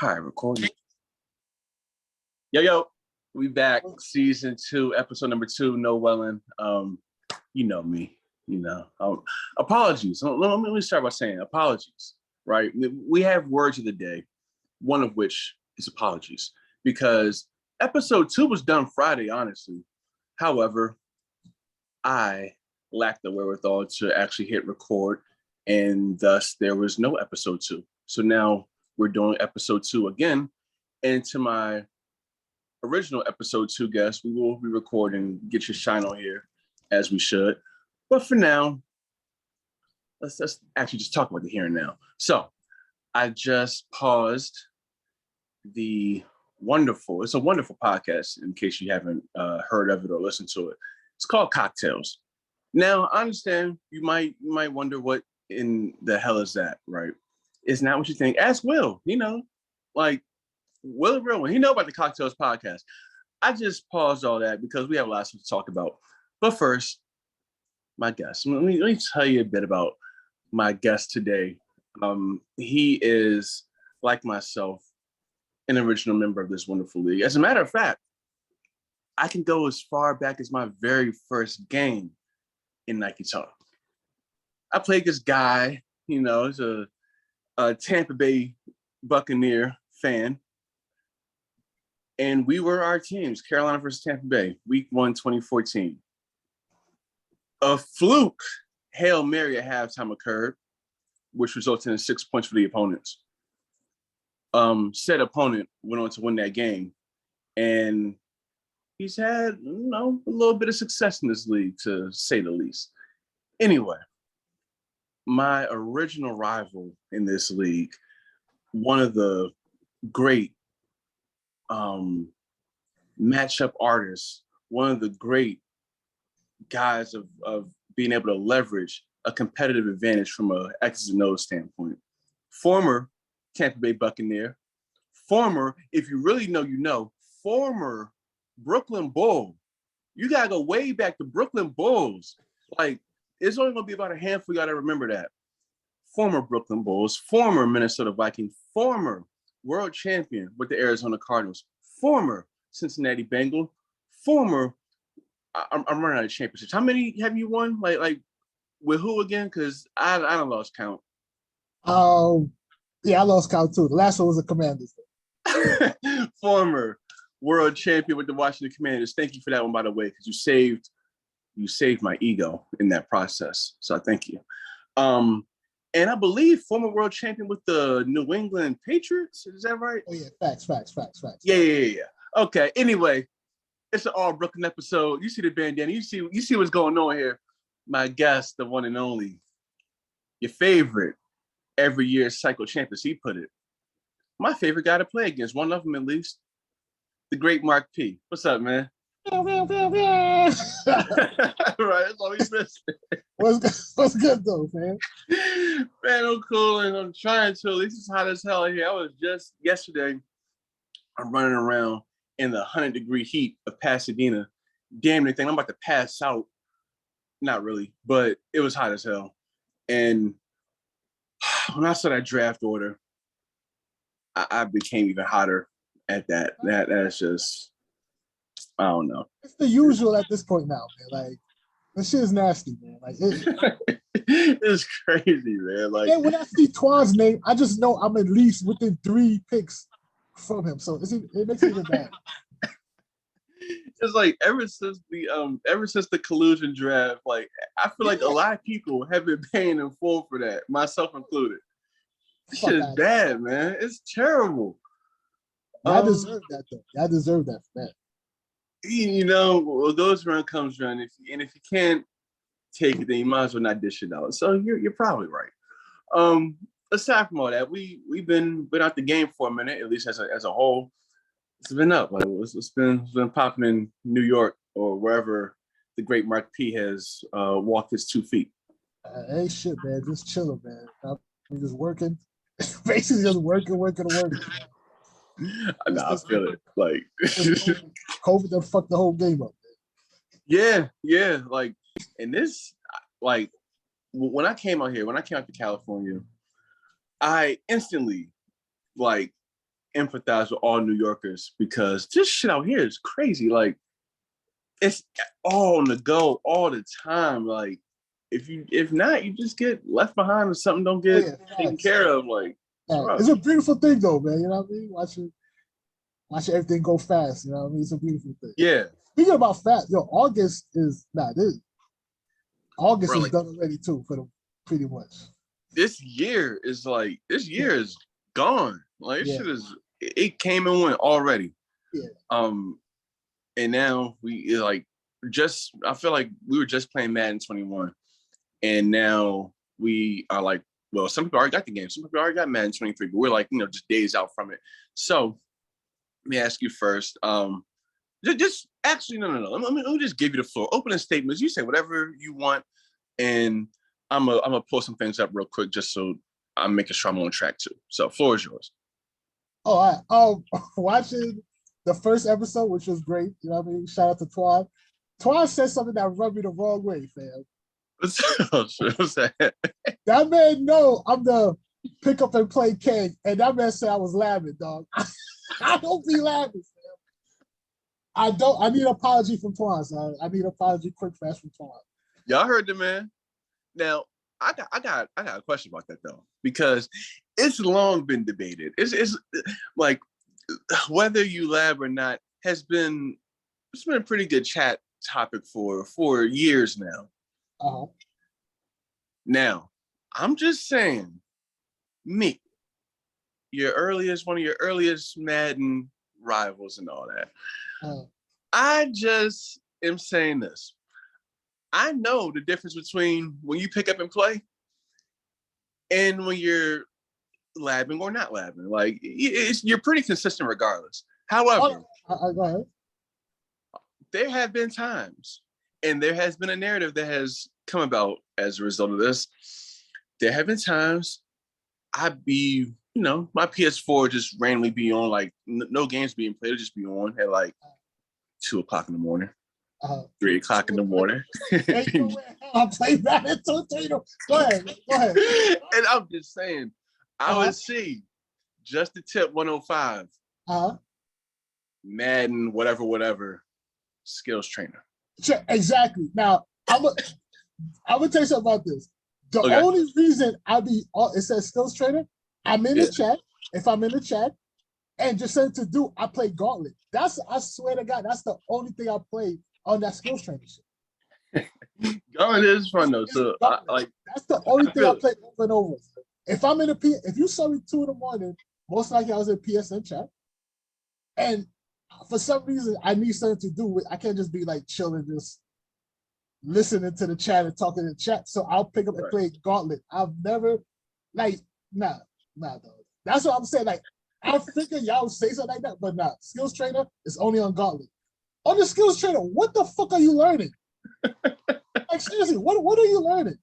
Hi, recording. Yo, we back. Season 2, episode number 2. No Wellin. You know me. Apologies. Let me start by saying apologies. Right? We have words of the day, one of which is apologies, because episode 2 was done Friday. Honestly, however, I lacked the wherewithal to actually hit record, and thus there was no episode 2. So now we're doing episode 2 again. And to my original episode 2 guest, we will be recording Get Your Shine On here, as we should. But for now, let's actually just talk about the here and now. So I just paused it's a wonderful podcast, in case you haven't heard of it or listened to it. It's called Cocktails. Now, I understand you might wonder, what in the hell is that, right? It's not what you think. Ask Will, Will and Real, he know about the Cocktails podcast. I just paused all that because we have a lot to talk about. But first, my guest. Let me tell you a bit about my guest today. He is, like myself, an original member of this wonderful league. As a matter of fact, I can go as far back as my very first game in Nike Talk. I played this guy, he's a Tampa Bay Buccaneer fan. And we were our teams, Carolina versus Tampa Bay, week 1, 2014. A fluke Hail Mary at halftime occurred, which resulted in 6 points for the opponents. Said opponent went on to win that game. And he's had, a little bit of success in this league, to say the least. Anyway, my original rival in this league, one of the great matchup artists, one of the great guys of being able to leverage a competitive advantage from a X's and O's standpoint. Former Tampa Bay Buccaneer, former, if you really know, former Brooklyn Bull. You gotta go way back to Brooklyn Bulls. It's only gonna be about a handful of y'all to remember that. Former Brooklyn Bulls, former Minnesota Viking, former world champion with the Arizona Cardinals, former Cincinnati Bengal, former, I'm running out of championships. How many have you won? Like with who again? Because I don't lost count. Yeah, I lost count too. The last one was the Commanders. Former world champion with the Washington Commanders. Thank you for that one, by the way, because you saved my ego in that process. So I thank you. And I believe former world champion with the New England Patriots. Is that right? Oh yeah, facts. Yeah. Okay. Anyway, it's an all Brooklyn episode. You see the bandana. You see what's going on here. My guest, the one and only, your favorite every year cycle champ, as he put it. My favorite guy to play against, one of them at least, the great Mark P. What's up, man? Right, that's all he's missing. What's good though, man? Man, I'm cool, and I'm trying to. At least it's hot as hell here. I was just yesterday. I'm running around in the 100-degree heat of Pasadena. Damn near thing. I'm about to pass out. Not really, but it was hot as hell. And when I saw that draft order, I became even hotter at that. That's just, I don't know. It's the usual at this point now, man. This shit is nasty, man. It's crazy, man. And when I see Twan's name, I just know I'm at least within 3 picks from him. So it makes it even bad. It's ever since the collusion draft, I feel like a lot of people have been paying in full for that, myself included. This shit is bad, man. It's terrible. I deserve that though. I deserve that for that. Well, those run comes run. If you can't take it, then you might as well not dish it out. So you're probably right. Aside from all that, we've been out the game for a minute, at least as a whole. It's been up. It's been popping in New York or wherever the great Mark P has walked his 2 feet. Hey, shit, man. Just chilling, man. I'm just working. Basically just working. I feel it. COVID done fucked the whole game up, man. Yeah. And this, when I came out to California, I instantly, empathize with all New Yorkers because this shit out here is crazy. Like, it's all on the go all the time. Like, if not, you just get left behind or something don't get taken care of. Like, it's a beautiful thing though, man. You know what I mean? Watching everything go fast. You know what I mean? It's a beautiful thing. Yeah. Speaking about fast, August is August Bro, is done already too for them, pretty much. This year is gone. Like, this shit it came and went already. Yeah. And now we like I feel like we were just playing Madden 21, and now we are like, well, some people already got the game, some people already got Madden 23, but we're like, just days out from it. So let me ask you first. Just actually, no. Let me just give you the floor. Opening statements. You say whatever you want, and I'm gonna pull some things up real quick just so I'm making sure I'm on track too. So, floor is yours. All right. Watching the first episode, which was great. You know what I mean? Shout out to Twan. Twan said something that rubbed me the wrong way, fam. What's that? That man know I'm the pick up and play king, and that man said I was laughing, dog. I don't be laughing, fam. I need an apology from Twan, son. I need an apology quick fast from Twan. Y'all heard the man. Now, I got a question about that though, because it's long been debated. It's like whether you lab or not it's been a pretty good chat topic for years now. Uh-huh. Now, I'm just saying, me, one of your earliest Madden rivals and all that. Uh-huh. I just am saying this. I know the difference between when you pick up and play and when you're labbing or not labbing. Like, you're pretty consistent regardless. However, go ahead. There have been times, and there has been a narrative that has come about as a result of this. There have been times I'd be, my PS4 just randomly be on, like, no games being played, it'll just be on at like 2 o'clock in the morning. 3 o'clock in the morning. I'll play Madden 2. Go ahead. And I'm just saying, I would see just the tip 105. Madden, whatever, skills trainer. Exactly. Now, I'm gonna tell you something about this. The only reason it says skills trainer, I'm in the chat. If I'm in the chat and just something to do, I play Gauntlet. I swear to God, that's the only thing I play on that skills trainer shit. Gauntlet is fun though. So that's the only thing I play over and over. If I'm in if you saw me 2 in the morning, most likely I was in PSN chat. And for some reason, I need something to do. I can't just be like chilling, just listening to the chat and talking to the chat. So I'll pick up and play Gauntlet. I've never, nah, dog. That's what I'm saying. Like, I figured y'all would say something like that, but nah. Skills trainer is only on Gauntlet. On the skills trainer, what the fuck are you learning? Like, seriously, what are you learning?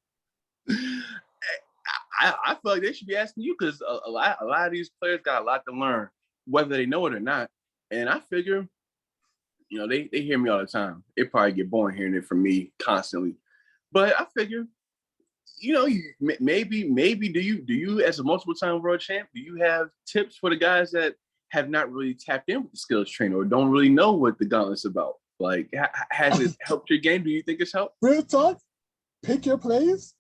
I feel like they should be asking you, because a lot of these players got a lot to learn, whether they know it or not. And I figure, they hear me all the time. It probably get boring hearing it from me constantly. But I figure, maybe do you as a multiple time world champ, do you have tips for the guys that have not really tapped in with the skills trainer or don't really know what the Gauntlet's about? Like, has it helped your game? Do you think it's helped? Real talk, pick your plays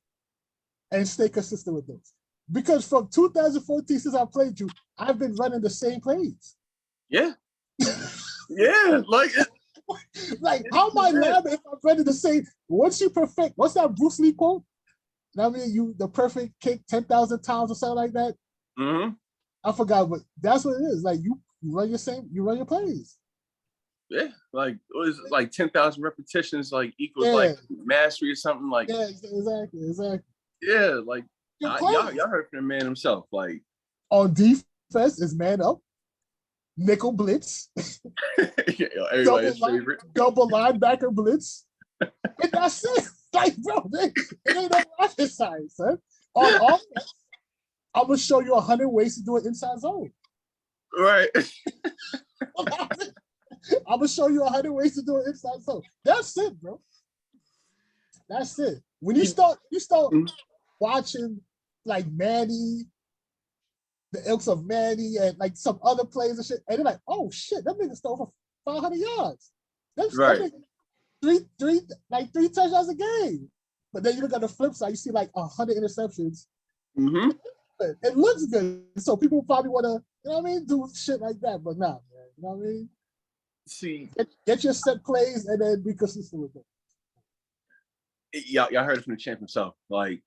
and stay consistent with those. Because from 2014, since I played you, I've been running the same plays. Yeah. Yeah, like how am I labbing if I'm running the same? Once you perfect, what's that Bruce Lee quote? I mean, the perfect kick 10,000 times or something like that. Mm-hmm. I forgot, but that's what it is. Like, you run your plays. Yeah, like, what is it, like 10,000 repetitions, like equals like mastery or something, like. Yeah, exactly. Yeah, like y'all heard from the man himself. Like, on defense is man up, nickel blitz, everybody's favorite, double linebacker blitz, and that's it. Like, bro, it ain't no rocket science, son. On offense, I'm gonna show you 100 ways to do an inside zone. Right. I'm gonna show you 100 ways to do an inside zone. That's it, bro. That's it. When you start watching like Manny the ilks of Manny and like some other plays and shit. And they're like, oh shit, that nigga stole for 500 yards. That Right. three touchdowns a game. But then you look at the flip side, you see like 100 interceptions. Mm-hmm. It looks good. So people probably want to, you know what I mean, do shit like that. But nah, man, you know what I mean? See, Get your set plays and then be consistent with them. y'all heard it from the champ himself. Like,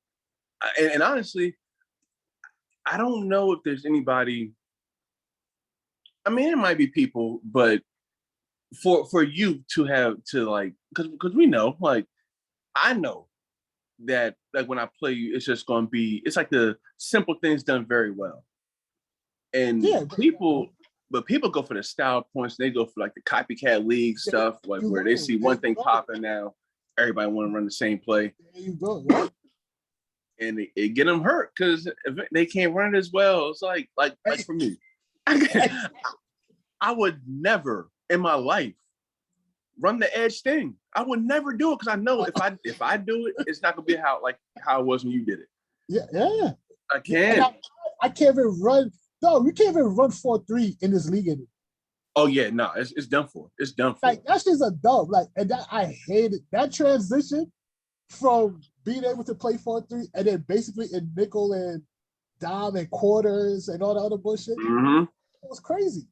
and honestly, I don't know if there's anybody. I mean, it might be people, but for you to have to like, because we know, like, I know that like when I play you, it's just going to be, it's like the simple things done very well. And Yeah, people go for the style points. They go for like the copycat league stuff, like where they see one thing popping now, everybody want to run the same play. There you go. Right? And it get them hurt because they can't run it as well. It's like for me, I would never in my life run the edge thing. I would never do it because I know if I do it, it's not gonna be how it was when you did it. Yeah. I can't. I can't even run. No, we can't even run 4-3 in this league anymore. Oh yeah, no, it's done for. It's done for. Like that's just a dub. Like, and that I hate it. That transition from being able to play 4-3 and then basically in nickel and dime and quarters and all the other bullshit. Mm-hmm. It was crazy.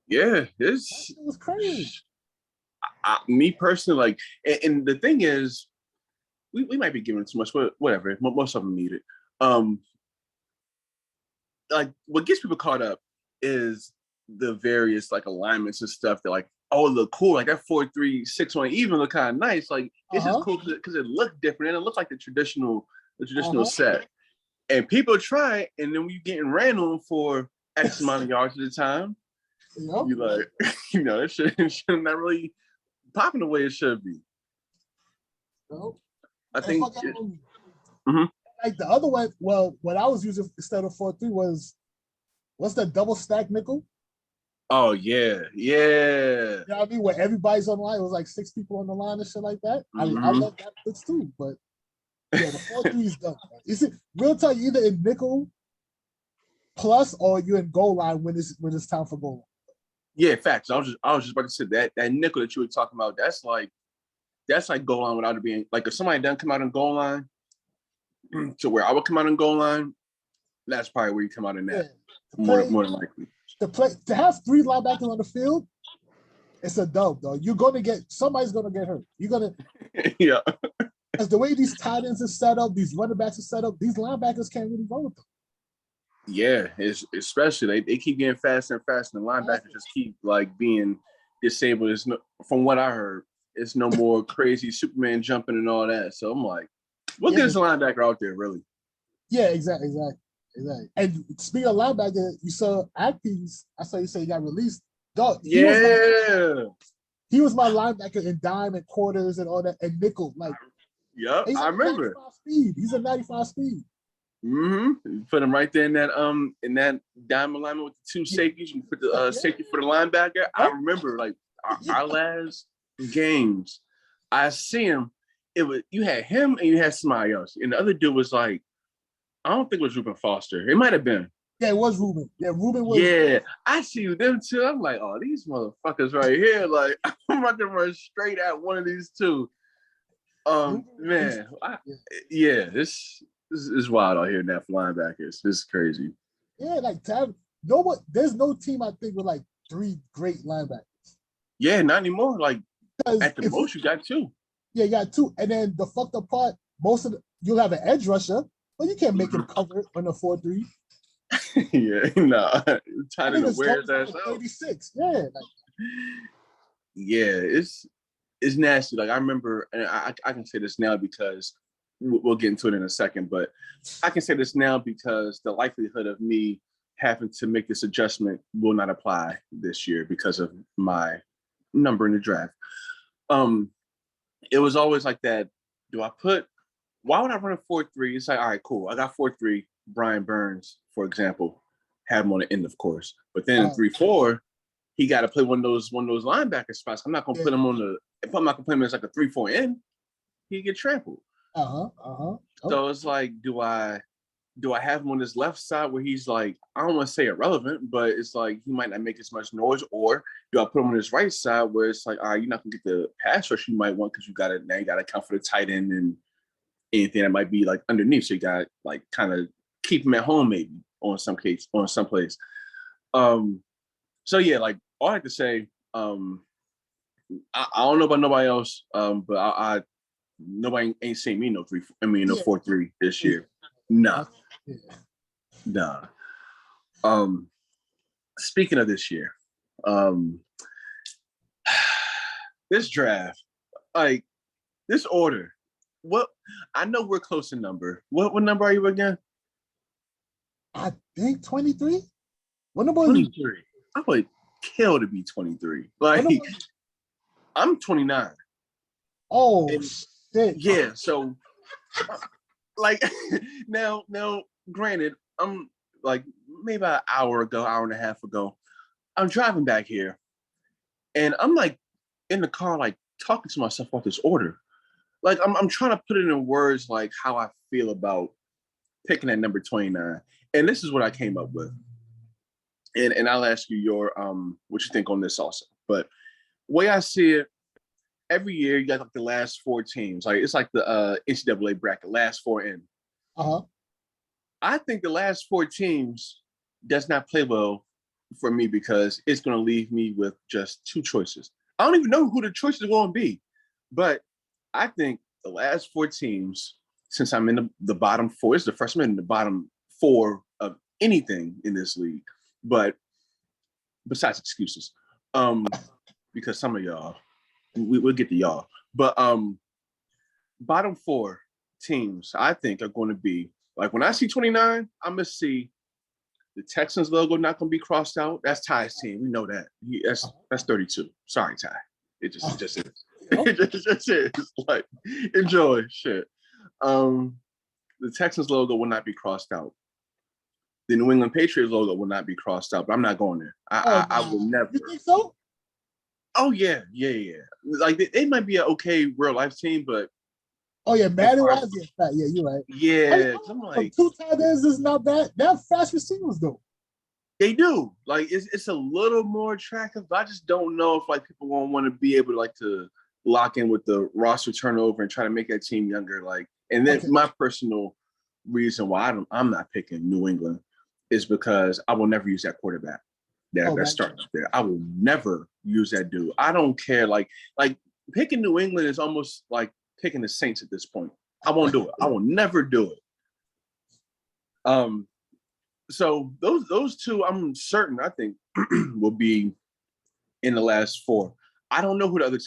Yeah, it was crazy. Me personally, like, and the thing is, we might be giving too much, but whatever. Most of them need it. Like what gets people caught up is the various like alignments and stuff that like, oh, look cool, like that 4-3-6-1 even look kind of nice. Like it's just cool because it looked different and it looked like the traditional set. And people try it, and then when you getting ran on for X amount of yards at a time, you like, it should not really popping the way it should be. No. I think. Like the other one, well, what I was using instead of 4-3 was, what's the double stack nickel? Oh yeah. You know what I mean? Where everybody's on the line, it was like 6 people on the line and shit like that. I love that fits too, but yeah, the 4-3 is done. Is it real time? You either in nickel plus or you're in goal line when it's time for goal line. Yeah, facts. I was just about to say that nickel that you were talking about. That's like goal line without it being like if somebody doesn't come out in goal line to where I would come out in goal line, that's probably where you come out in that. More than likely. To have 3 linebackers on the field, it's a dub, though. Somebody's gonna get hurt. You're gonna yeah. Because the way these tight ends are set up, these running backs are set up, these linebackers can't really run with them. Yeah, especially they keep getting faster and faster. And the linebackers just keep like being disabled. From what I heard, it's no more crazy Superman jumping and all that. So I'm like, what good is a linebacker out there, really? Yeah, exactly. And speaking of linebacker, you saw Atkins. I saw you say he got released. Dog, he was my linebacker in dime and quarters and all that and nickel. Like, I remember. He's a 95 speed. Mm-hmm. Put him right there in that dime alignment with the 2 safeties. You put the safety for the linebacker. I remember like our last games. I see him. You had him and you had somebody else, and the other dude was like, I don't think it was Reuben Foster. It might have been. Yeah, it was Reuben. Yeah, Reuben was. Yeah, I see them too. I'm like, oh, these motherfuckers right here. Like, I'm about to run straight at one of these two. Man, this is wild out here now for linebackers. This is crazy. Yeah, like there's no team I think with like 3 great linebackers. Yeah, not anymore. Like at the most, you got 2. Yeah, you got 2, and then the fucked up part, you'll have an edge rusher, but you can't make him cover on the 4-3. Yeah, nah. Tight end wears ass out. 36. Yeah. Yeah, it's nasty. Like I remember, and I can say this now because we'll get into it in a second, but I can say this now because the likelihood of me having to make this adjustment will not apply this year because of my number in the draft. It was always like that. Why would I run a 4-3? It's like, all right, cool. I got 4-3. Brian Burns, for example, have him on the end, of course. But then in 3-4, he got to play one of those linebacker spots. I'm not gonna put him if I'm not gonna play him as like a 3-4 end, he get trampled. Okay. So it's like, do I do I have him on his left side where he's like, I don't want to say irrelevant, but it's like he might not make as much noise, or do I put him on his right side where it's like, all right, you're not gonna get the pass rush you might want because you gotta account for the tight end and anything that might be like underneath. So you gotta like kind of keep him at home maybe on some place. So yeah, like all I have to say, I don't know about nobody else, but I nobody ain't seen me no 4-3 this year. Nah. Speaking of this year, this draft, like this order, what I know we're close in number. What number are you again? I think 23. What number 23. I would kill to be 23. Like I'm 29. Oh shit. Yeah, so like now granted, I'm like maybe about an hour and a half ago, I'm driving back here and I'm like in the car, like talking to myself about this order. Like I'm trying to put it in words like how I feel about picking at number 29. And this is what I came up with. And I'll ask you your what you think on this also. But way I see it, every year you got like the last 4 teams. Like it's like the NCAA bracket, last 4 in. I think the last 4 teams does not play well for me because it's going to leave me with just 2 choices. I don't even know who the choices are going to be, but I think the last 4 teams, since I'm in the bottom 4, it's the first one in the bottom 4 of anything in this league. But besides excuses, because some of y'all, we'll get to y'all, but bottom 4 teams I think are going to be like when I see 29, I'm gonna see the Texans logo not gonna be crossed out. That's Ty's team. We know that. That's 32. Sorry, Ty. It just is. It just is. Like enjoy shit. The Texans logo will not be crossed out. The New England Patriots logo will not be crossed out, but I'm not going there. I will never. You think so? Oh yeah. Like they might be an okay real life team, but oh yeah, Madden was yeah, you're right. Yeah, I'm like 2 tight ends is not bad. They have fast receivers though. They do. Like it's a little more attractive, but I just don't know if like people won't want to be able to like to lock in with the roster turnover and try to make that team younger. Like, and then my personal reason why I'm not picking New England is because I will never use that quarterback. That starts there. I will never use that dude. I don't care. Like picking New England is almost like picking the Saints at this point. I won't do it. I will never do it. So those 2, I'm certain I think will be in the last 4. I don't know who the other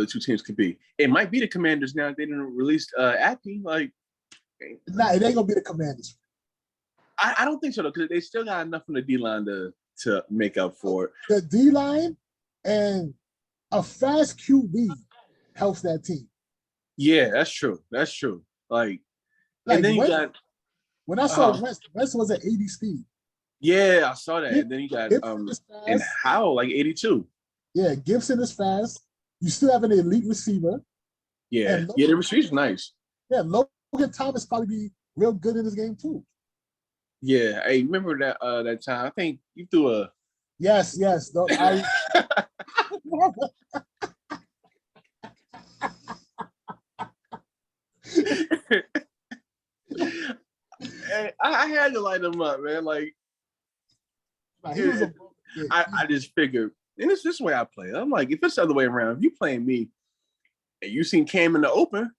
2 teams could be. It might be the Commanders now. They didn't release Aki. Like, nah, it ain't gonna be the Commanders. I don't think so though, because they still got enough from the D line to make up for it. The D line and a fast QB helps that team. Yeah, that's true. Like and then you got when I saw West was at 80 speed. Yeah, I saw that. And then you got and Howell like 82. Yeah, Gibson is fast. You still have an elite receiver. Yeah, the receiver's nice. Yeah, Logan Thomas probably be real good in this game too. Yeah, hey, remember that time? I think you threw a yes. No, I I had to light him up, man. Like, I just figured, and it's this way I play. I'm like, if it's the other way around, if you playing me and you seen Cam in the open,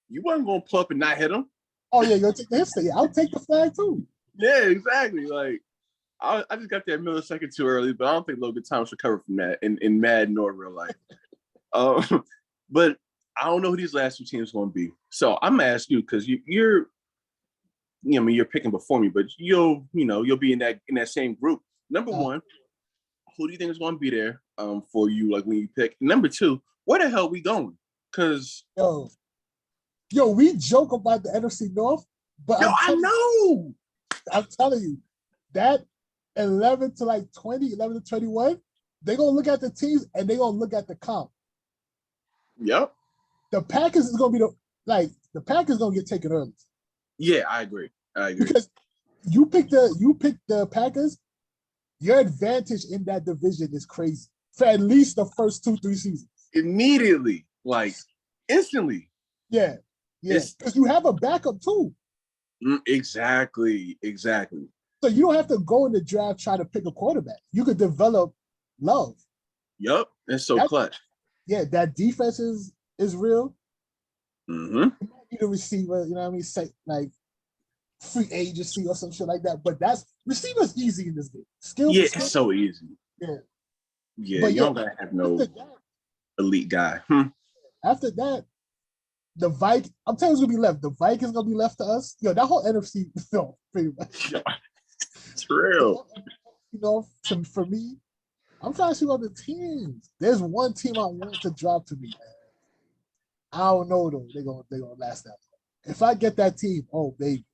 you wasn't gonna pull up and not hit him. Oh yeah, you'll take the hit. Yeah, I'll take the flag too. Yeah, exactly. Like, I just got that millisecond too early, but I don't think Logan Thomas recovered from that in Madden or real life. But I don't know who these last 2 teams are going to be. So I'm gonna ask you because you're picking before me, but you'll be in that same group. Number 1, who do you think is going to be there for you? Like when you pick. Number 2, where the hell are we going? Because yo, we joke about the NFC North, but I know. I'm telling you, that 11 to like 20, 11 to 21, they're gonna look at the teams and they're gonna look at the comp. Yep. The Packers is gonna be the Packers gonna get taken early. Yeah, I agree. I agree. Because you pick the Packers, your advantage in that division is crazy for at least the first 2-3 seasons. Immediately, like instantly. Yeah. Because you have a backup too. Exactly. So you don't have to go in the draft try to pick a quarterback. You could develop Love. Yup, it's so clutch. Yeah, that defense is real. Mm-hmm. You might need a receiver, you know what I mean? Say like free agency or some shit like that. But that's receiver's easy in this game. It's so easy. Yeah, but you don't gotta have no elite guy. After that, the Vikings, I'm telling you, it's gonna be left. The Vikings gonna be left to us. Yo, that whole NFC film, pretty much. It's real. You know, for me, I'm trying to see other teams. There's one team I want to drop to me, man. I don't know though. They're gonna last that long. If I get that team, oh baby.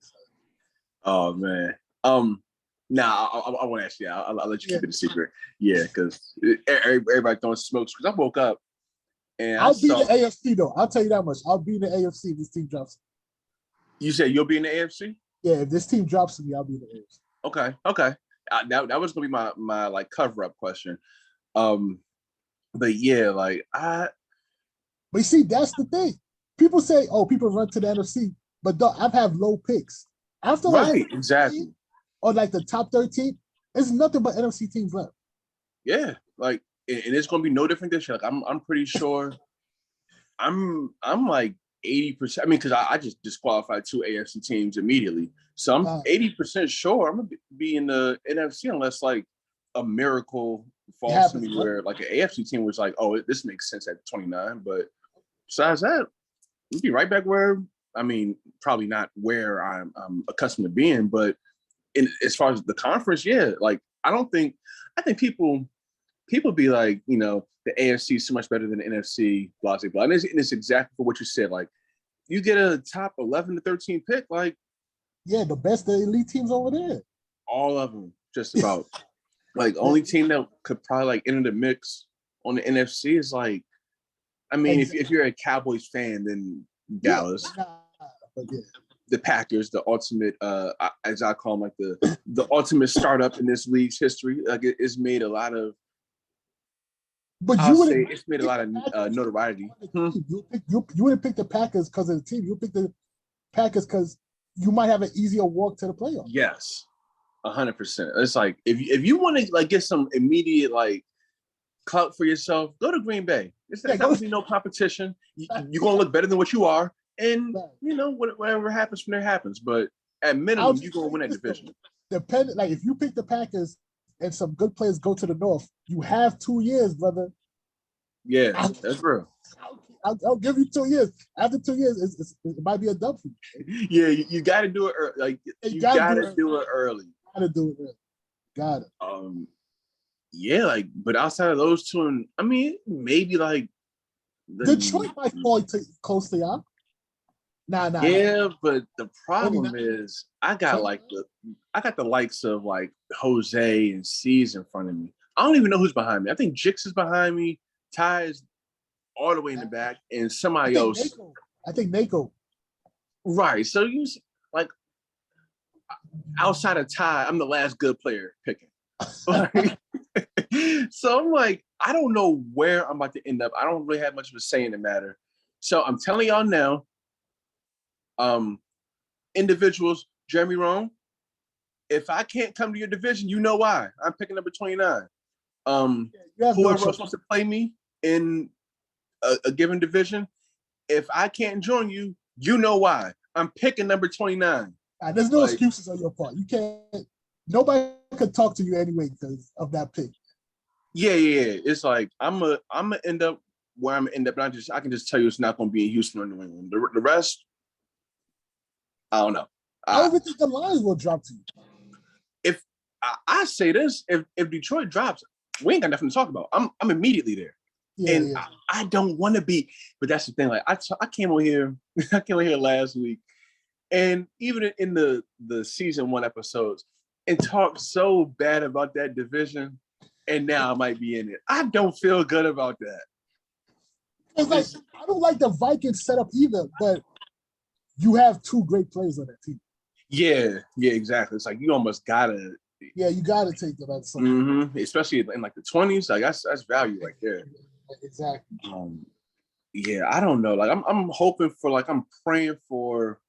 Oh man. Nah, I want to ask you. I'll let you keep it a secret. Yeah, because everybody throwing smokes. Because I woke up and I'll be in the AFC though. I'll tell you that much. I'll be in the AFC if this team drops. You said you'll be in the AFC? Yeah, if this team drops to me, I'll be in the AFC. Okay. That was gonna be my like cover up question. But yeah, like But you see, that's the thing. People say, "Oh, people run to the NFC," but I've had low picks after exactly. Or like the top 13. There's nothing but NFC teams left. Yeah, like, and it's gonna be no different this year. Like, I'm pretty sure. I'm like 80%. I mean, because I just disqualified 2 AFC teams immediately, so I'm 80% sure I'm gonna be in the NFC unless like a miracle falls to me where like an AFC team was like, oh, this makes sense at 29. But besides that, we'll be right back where, I mean, probably not where I'm accustomed to being, but as far as the conference, yeah, like I think people be like, you know, the AFC is so much better than the NFC, blah, blah, blah. And it's exactly for what you said. Like, you get a top 11 to 13 pick, like, yeah, the elite teams over there. All of them, just about. Like, only team that could probably like enter the mix on the NFC is like, I mean, if you're a Cowboys fan, then Dallas. The Packers, the ultimate, as I call them, like the ultimate startup in this league's history. Like, it's made a lot of. But it's made a lot of notoriety. You wouldn't pick the Packers because of the team. You pick the Packers because you might have an easier walk to the playoffs. Yes, 100%. It's like if you want to like get some immediate like clout for yourself, go to Green Bay. It's not going to be no competition. You're going to look better than what you are, and you know whatever happens from there happens. But at minimum, you're going to win that division. Like if you pick the Packers and some good players go to the North, you have 2 years, brother. Yeah, that's real. I'll give you 2 years. After 2 years, it might be a dub for you. Yeah, you got to do it early. Like you got to do it early. Got to do it early. Got it. Yeah, like, but outside of those two, and I mean, maybe like Detroit might fall close to y'all. Nah. Yeah, but the problem is I got the likes of like Jose and C's in front of me. I don't even know who's behind me. I think Jix is behind me. Ty is all the way in the back, and somebody else. I think Mako. Right. So you like outside of Ty, I'm the last good player picking. So I'm like, I don't know where I'm about to end up. I don't really have much of a say in the matter. So I'm telling y'all now, individuals, Jeremy Rohn, if I can't come to your division, you know why. I'm picking number 29. Whoever else wants to play me in a given division, if I can't join you, you know why. I'm picking number 29. There's no excuses on your part. You can't. Nobody could talk to you anyway because of that pick. Yeah. It's like I'm gonna end up where I'm gonna end up, and I can just tell you it's not gonna be in Houston or New England. The rest, I don't know. I don't even think the Lions will drop to you. If I say this, if Detroit drops, we ain't got nothing to talk about. I'm immediately there. Yeah. I don't want to be, but that's the thing. Like I came on here last week, and even in the season 1 episodes, and talked so bad about that division, and now I might be in it. I don't feel good about that. It's like I don't like the Vikings setup either, but you have 2 great players on that team. Yeah, exactly. It's like you almost gotta. Yeah, you gotta take them at some. Mm-hmm. Especially in like the 20s, like that's value right there. Exactly. Yeah, I don't know. Like I'm hoping for, like, I'm praying for,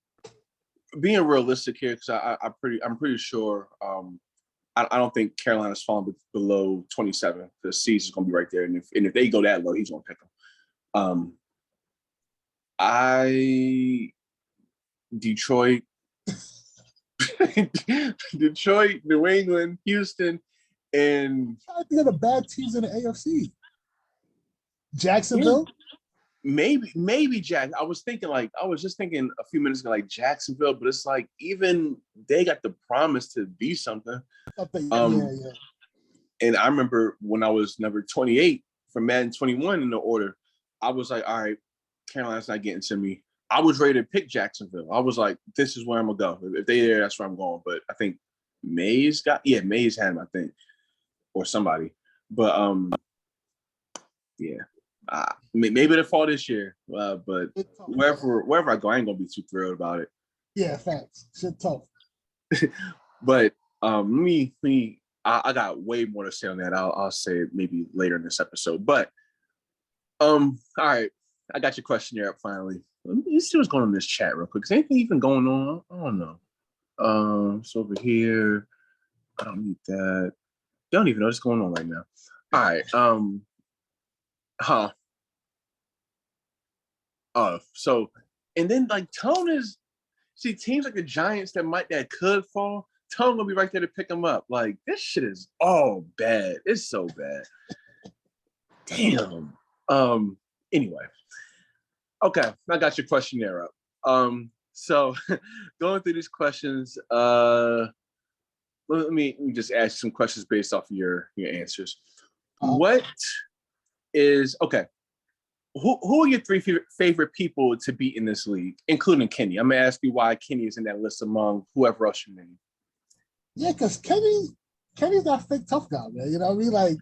being realistic here, because I'm pretty sure I don't think Carolina's falling below 27. The season's gonna be right there, and if they go that low, he's gonna pick them. Detroit, Detroit, New England, Houston, and I think of the bad teams in the AFC. Jacksonville. Maybe Jack. I was just thinking a few minutes ago, like Jacksonville, but it's like even they got the promise to be something. Yeah. And I remember when I was number 28 for Madden 21 in the order, I was like, all right, Carolina's not getting to me. I was ready to pick Jacksonville. I was like, this is where I'm gonna go. If they there, that's where I'm going. But I think Mays had him, I think, or somebody. But yeah. Maybe it'll fall this year, but wherever I go, I ain't gonna be too thrilled about it. Yeah, facts. Shit tough. But I got way more to say on that. I'll say it maybe later in this episode. But all right, I got your questionnaire up finally. Let me see what's going on in this chat real quick. Is anything even going on? I don't know. It's over here. I don't need that. They don't even know what's going on right now. All right. So, and then like Tone is, see, teams like the Giants that could fall, Tone gonna be right there to pick them up. Like, this shit is all bad. It's so bad. Damn. Anyway. Okay, I got your questionnaire up. So going through these questions, let me just ask some questions based off of your answers. What is Who are your three favorite people to beat in this league, including Kenny? I'm gonna ask you why Kenny is in that list among whoever else you name. Yeah, because Kenny's not a fake tough guy, man. You know what I mean? Like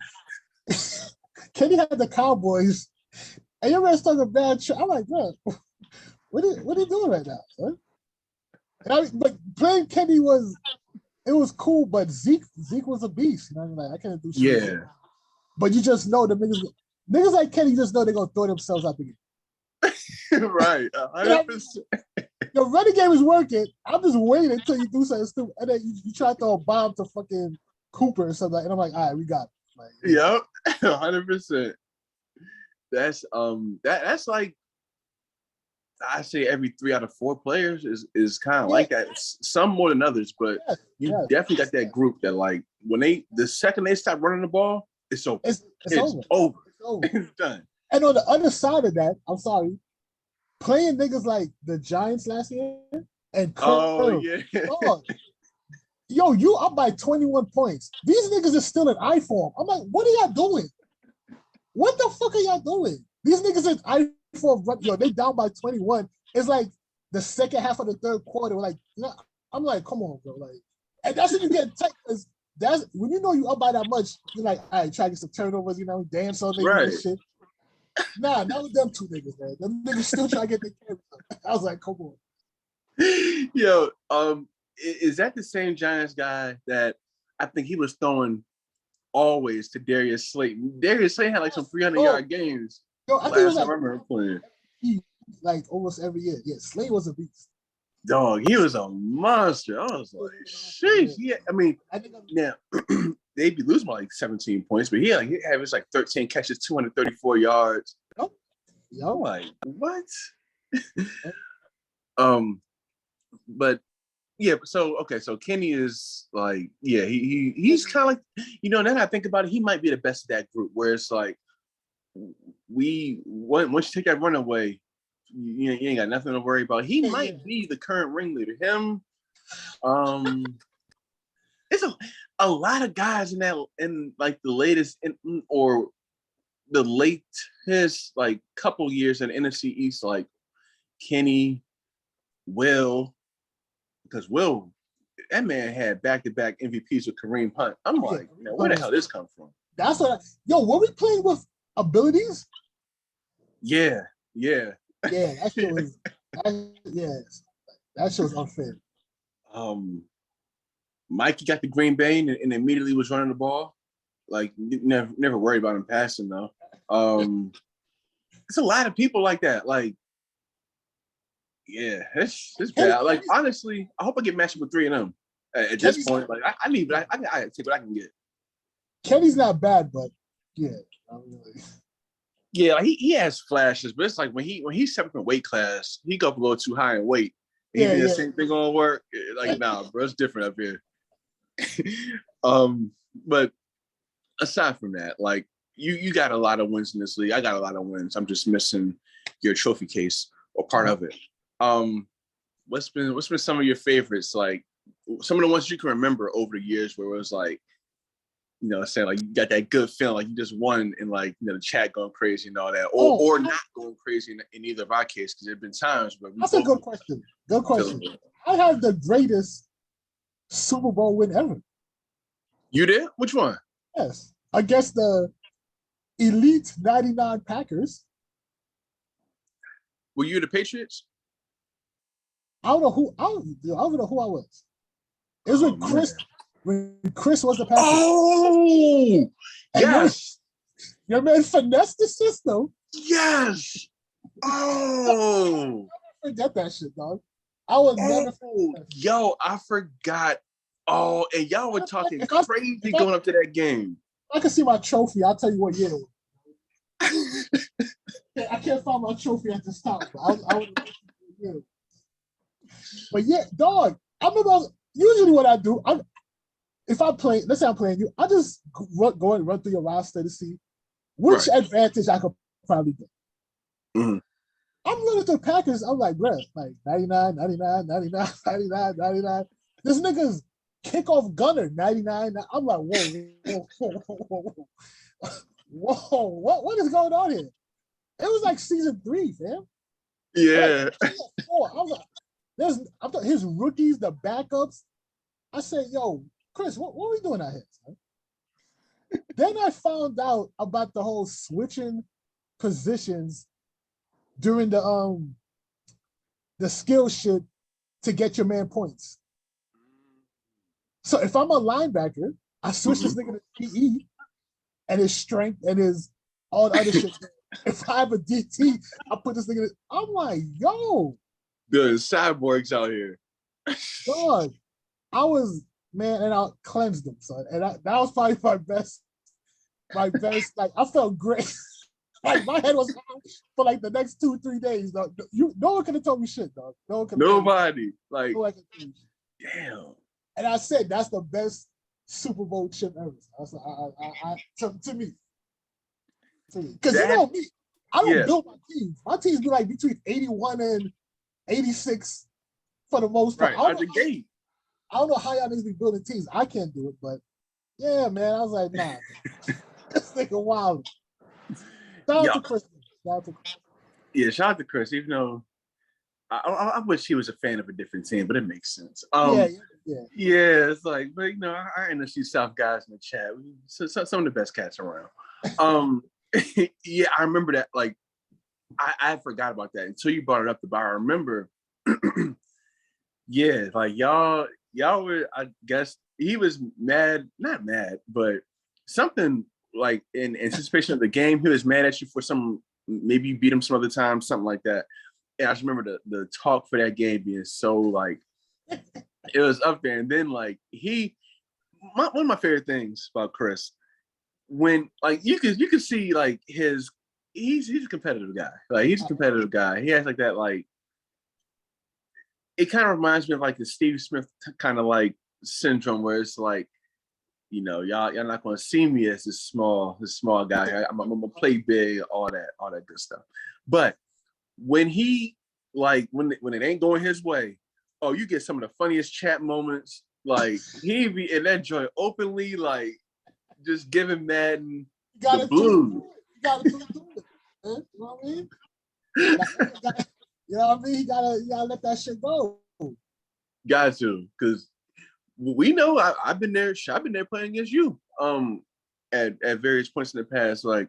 Kenny had the Cowboys, and your man started a bad shit. I'm like, bro, what are you doing right now, son? But playing Kenny was cool, but Zeke was a beast. You know what I mean? Like, I can't do shit. Yeah. But you just know the niggas like Kenny just know they're gonna throw themselves out the game. Right. 100%. The running game is working. I'm just waiting until you do something stupid. And then you try to throw a bomb to fucking Cooper or something. And I'm like, all right, we got it. Like, yep. 100%. That's that's like, I say every 3 out of 4 players is kind of like that. Some more than others, but you definitely got that group that, like, when the second they stop running the ball, it's over. It's over. It's done. And on the other side of that, I'm sorry, playing niggas like the Giants last year and Curl, yo, you up by 21 points. These niggas are still in I form. I'm like, what are y'all doing? What the fuck are y'all doing? These niggas in I form. Yo, they down by 21. It's like the second half of the third quarter. Like, you know, I'm like, come on, bro. Like, and that's when you get tight, because that's when you know you up by that much. You're like, all right, try to get some turnovers. You know, dance on niggas and shit. Nah, not with them two niggas, man. Them niggas still try to get their cameras up. I was like, come on. Yo, is that the same Giants guy that I think he was throwing always to Darius Slayton? Darius Slayton had like some 300-yard games. Yo, I think it was like, I remember playing. Like almost every year. Yeah, Slayton was a beast. Dog, he was a monster. I was like, sheesh. Yeah, I mean, now they'd be losing by like 17 points, but he had like 13 catches, 234 yards. Yo, like, what? But yeah, so Kenny is like, yeah, he's kind of like, you know, now that I think about it, he might be the best of that group, where it's like, once you take that run away, you ain't got nothing to worry about. He might be the current ringleader. Him, it's a lot of guys in like the latest or the latest like couple years in the NFC East, like Kenny, Will, because Will, that man had back-to-back MVPs with Kareem Hunt. I'm like, where the hell this come from? That's what. Were we playing with abilities? Yeah. Yeah, that shit was. That shit was unfair. Mikey got the Green Bay and immediately was running the ball. Like never worried about him passing though. It's a lot of people like that. Like, yeah, it's bad. Like honestly, I hope I get matched up with 3 of them at this point. Like I need, but I take what I can get. Kenny's not bad, but yeah, not really. Yeah, like he has flashes, but it's like when he stepped up in weight class, he go up a little too high in weight. He did the same thing on work. Like, nah, bro, it's different up here. But aside from that, like you got a lot of wins in this league. I got a lot of wins. I'm just missing your trophy case or part of it. What's been some of your favorites? Like some of the ones you can remember over the years where it was like, you know, saying like you got that good feeling, like you just won, and like, you know, the chat going crazy and all that, or not going crazy in either of our case, because there've been times where that's a good question. Good question. I have the greatest Super Bowl win ever. You did? Which one? Yes, against the Elite '99 Packers. Were you the Patriots? I don't know who I was. It was with Chris. Man. When Chris was the Packers. Oh, and yes. Your man finessed the system. Yes. Oh. I'll never forget that shit, dog. I will never forget that. Yo, I forgot. Oh, and y'all were talking crazy going up to that game. I can see my trophy. I'll tell you what year. I can't find my trophy at this time. But yeah, dog. I remember usually what I do. If I play, let's say I'm playing you, I just go and run through your roster to see which advantage I could probably get. Mm-hmm. I'm running through Packers. I'm like, bro, like 99, 99, 99, 99, 99. This nigga's kickoff gunner, 99. I'm like, whoa, what is going on here? It was like season 3, fam. Yeah. Like, I was like, I thought his rookies, the backups. I said, yo, Chris, what are we doing out here, son? Then I found out about the whole switching positions during the skill shit to get your man points. So if I'm a linebacker, I switch this nigga to PE and his strength and his all the other shit. If I have a DT, I put this nigga. I'm like, yo, the cyborgs out here. Dog, I was. Man, and I cleansed them, son. And that was probably my best. Like, I felt great. Like, my head was high for like the next 2-3 days, dog. No one could have told me shit, dog. Nobody. Like, damn. And I said, that's the best Super Bowl chip ever. To me. Because you know me, I don't build my teams. My teams be like between 81 and 86 for the most part. Right, out the gate. I don't know how y'all niggas be building teams. I can't do it, but yeah, man. I was like, nah. This nigga wild. Shout out to Chris. Yeah, shout out to Chris. Even though I wish he was a fan of a different team, but it makes sense. Yeah, it's like, but you know, I NSC South guys in the chat. Some of the best cats around. Yeah, I remember that. Like, I forgot about that until you brought it up. But I remember. Yeah, like y'all were, I guess he was mad, not mad, but something like in anticipation of the game, he was mad at you for maybe you beat him some other time, something like that. And I just remember the talk for that game being so like, it was up there. And then like one of my favorite things about Chris, when like you could see like he's a competitive guy. Like he's a competitive guy. He has like that like, it kind of reminds me of like the Steve Smith kind of like syndrome where it's like, you know, y'all not going to see me as this small guy. I'm going to play big, all that good stuff. But when he like when it ain't going his way, oh, you get some of the funniest chat moments. Like he be in that joint openly, like just giving Madden the blues. You gotta do it. You know what I mean? You know what I mean? You gotta let that shit go. Got to, because we know I've been there. I've been there playing against you. At various points in the past, like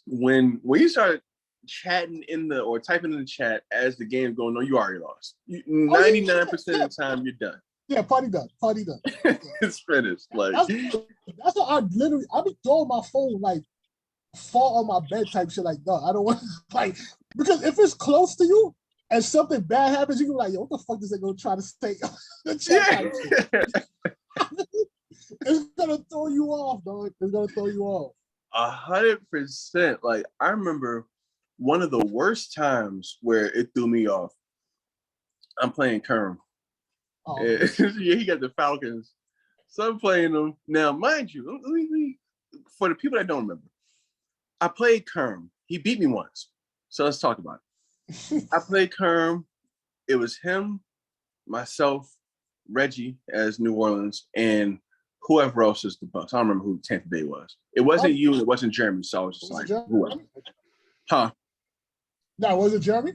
when you started chatting or typing in the chat as the game's going on, you already lost. 99% of the time, you're done. Yeah, party done. Party done. It's finished. Like that's what I be throwing my phone like fall on my bed type shit. Like, no, I don't want like because if it's close to you and something bad happens, you can be like, yo, what the fuck is it gonna try to stay the chat? It's gonna throw you off, dog. It's gonna throw you off. 100%. Like I remember one of the worst times where it threw me off. I'm playing Kerm. Oh. Yeah, he got the Falcons. So I'm playing them. Now, mind you, for the people that don't remember, I played Kerm. He beat me once. So let's talk about it. I played Kerm. It was him, myself, Reggie as New Orleans, and whoever else is the Bucks. I don't remember who Tampa Bay was. It wasn't you. It wasn't Jeremy. So I was just like, whoever. Huh? No, was it Jeremy?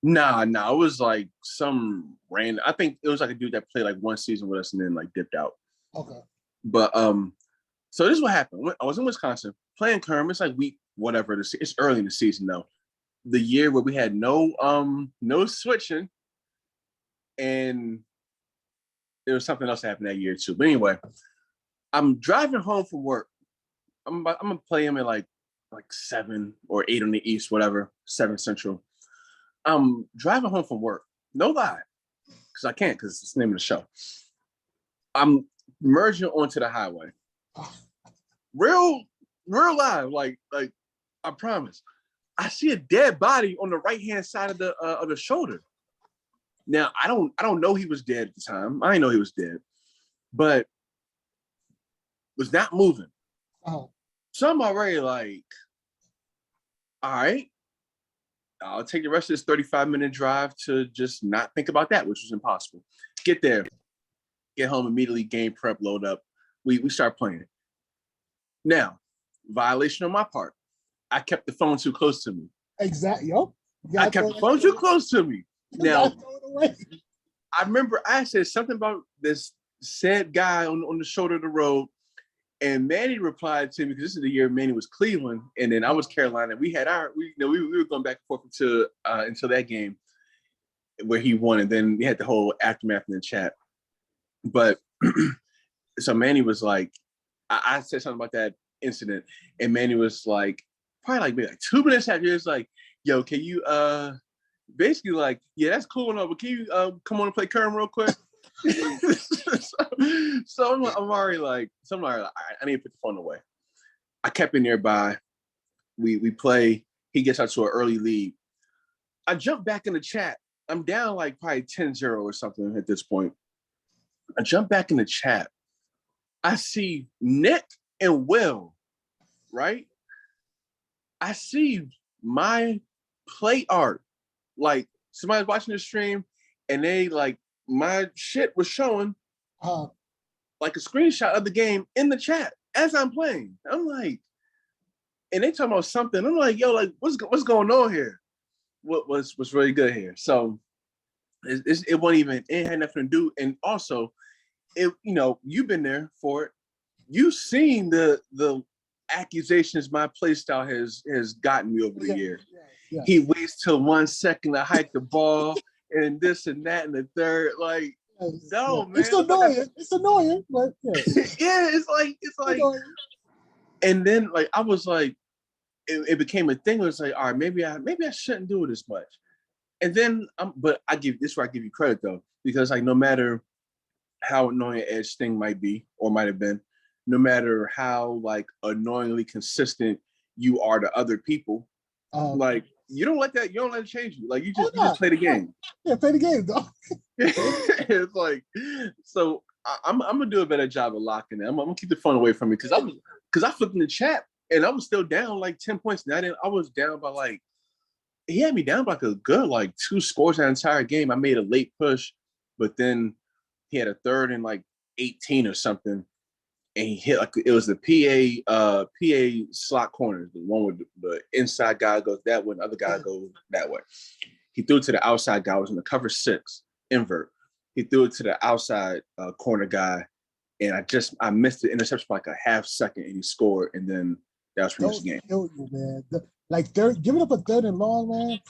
Nah. It was like some random. I think it was like a dude that played like one season with us and then like dipped out. Okay. But so this is what happened. I was in Wisconsin playing Kerm. It's like week whatever. It's early in the season though. The year where we had no switching, and there was something else that happened that year too. But anyway, I'm driving home from work. I'm gonna play him at like 7 or 8 on the East, whatever, 7 Central. I'm driving home from work. No lie, because I can't, because it's the name of the show. I'm merging onto the highway. Real live, like I promise. I see a dead body on the right-hand side of the shoulder. Now I don't know he was dead at the time. I didn't know he was dead, but was not moving. Oh. So I'm already like, all right, I'll take the rest of this 35-minute drive to just not think about that, which was impossible. Get there, get home immediately, game prep, load up. We start playing it. Now, violation on my part. I kept the phone too close to me. Exactly. Yep. I kept the phone too close to me. Now, I remember I said something about this said guy on the shoulder of the road, and Manny replied to me, because this is the year Manny was Cleveland, and then I was Carolina. We were going back and forth until that game where he won, and then we had the whole aftermath in the chat. But so Manny was like, I said something about that incident, and Manny was like, probably like maybe like 2 minutes after, it's like, yo, can you basically like, yeah, that's cool and all, but can you come on and play Kerm real quick? so I'm already like, all right, I need to put the phone away. I kept it nearby. We play. He gets out to an early lead. I jump back in the chat. I'm down like probably 10-0 or something at this point. I jump back in the chat. I see Nick and Will, right? I see my play art. Like somebody's watching the stream and they like, my shit was showing like a screenshot of the game in the chat as I'm playing. I'm like, and they talking about something. I'm like, yo, like what's going on here? What's really good here? So it wasn't even, it had nothing to do. And also, you've been there for it. You've seen the accusations my play style has gotten me over the years. Yeah. He waits till 1 second to hike the ball and this and that and the third. Like, no, man. It's annoying, but yeah. Yeah, it's like annoying. And then like I was like, it became a thing where it's like, all right, maybe I shouldn't do it as much. And then but this is where I give you credit though, because like no matter how annoying Edge thing might be or might have been, no matter how like annoyingly consistent you are to other people, like you don't let it change you. Like you just play the game. Yeah, play the game, dog. It's like, so I'm gonna do a better job of locking it. I'm gonna keep the phone away from me because I flipped in the chat and I was still down like 10 points. And I was down by like, he had me down by like a good like 2 scores that entire game. I made a late push, but then he had a third and like 18 or something. And he hit like it was the PA slot corners, the one with the inside guy goes that way, the other guy goes that way. He threw it to the outside guy. I was in the cover 6 invert. He threw it to the outside corner guy, and I missed the interception by like a half second, and he scored. And then That's from this game. Kill you, man. Like giving up a third and long, man.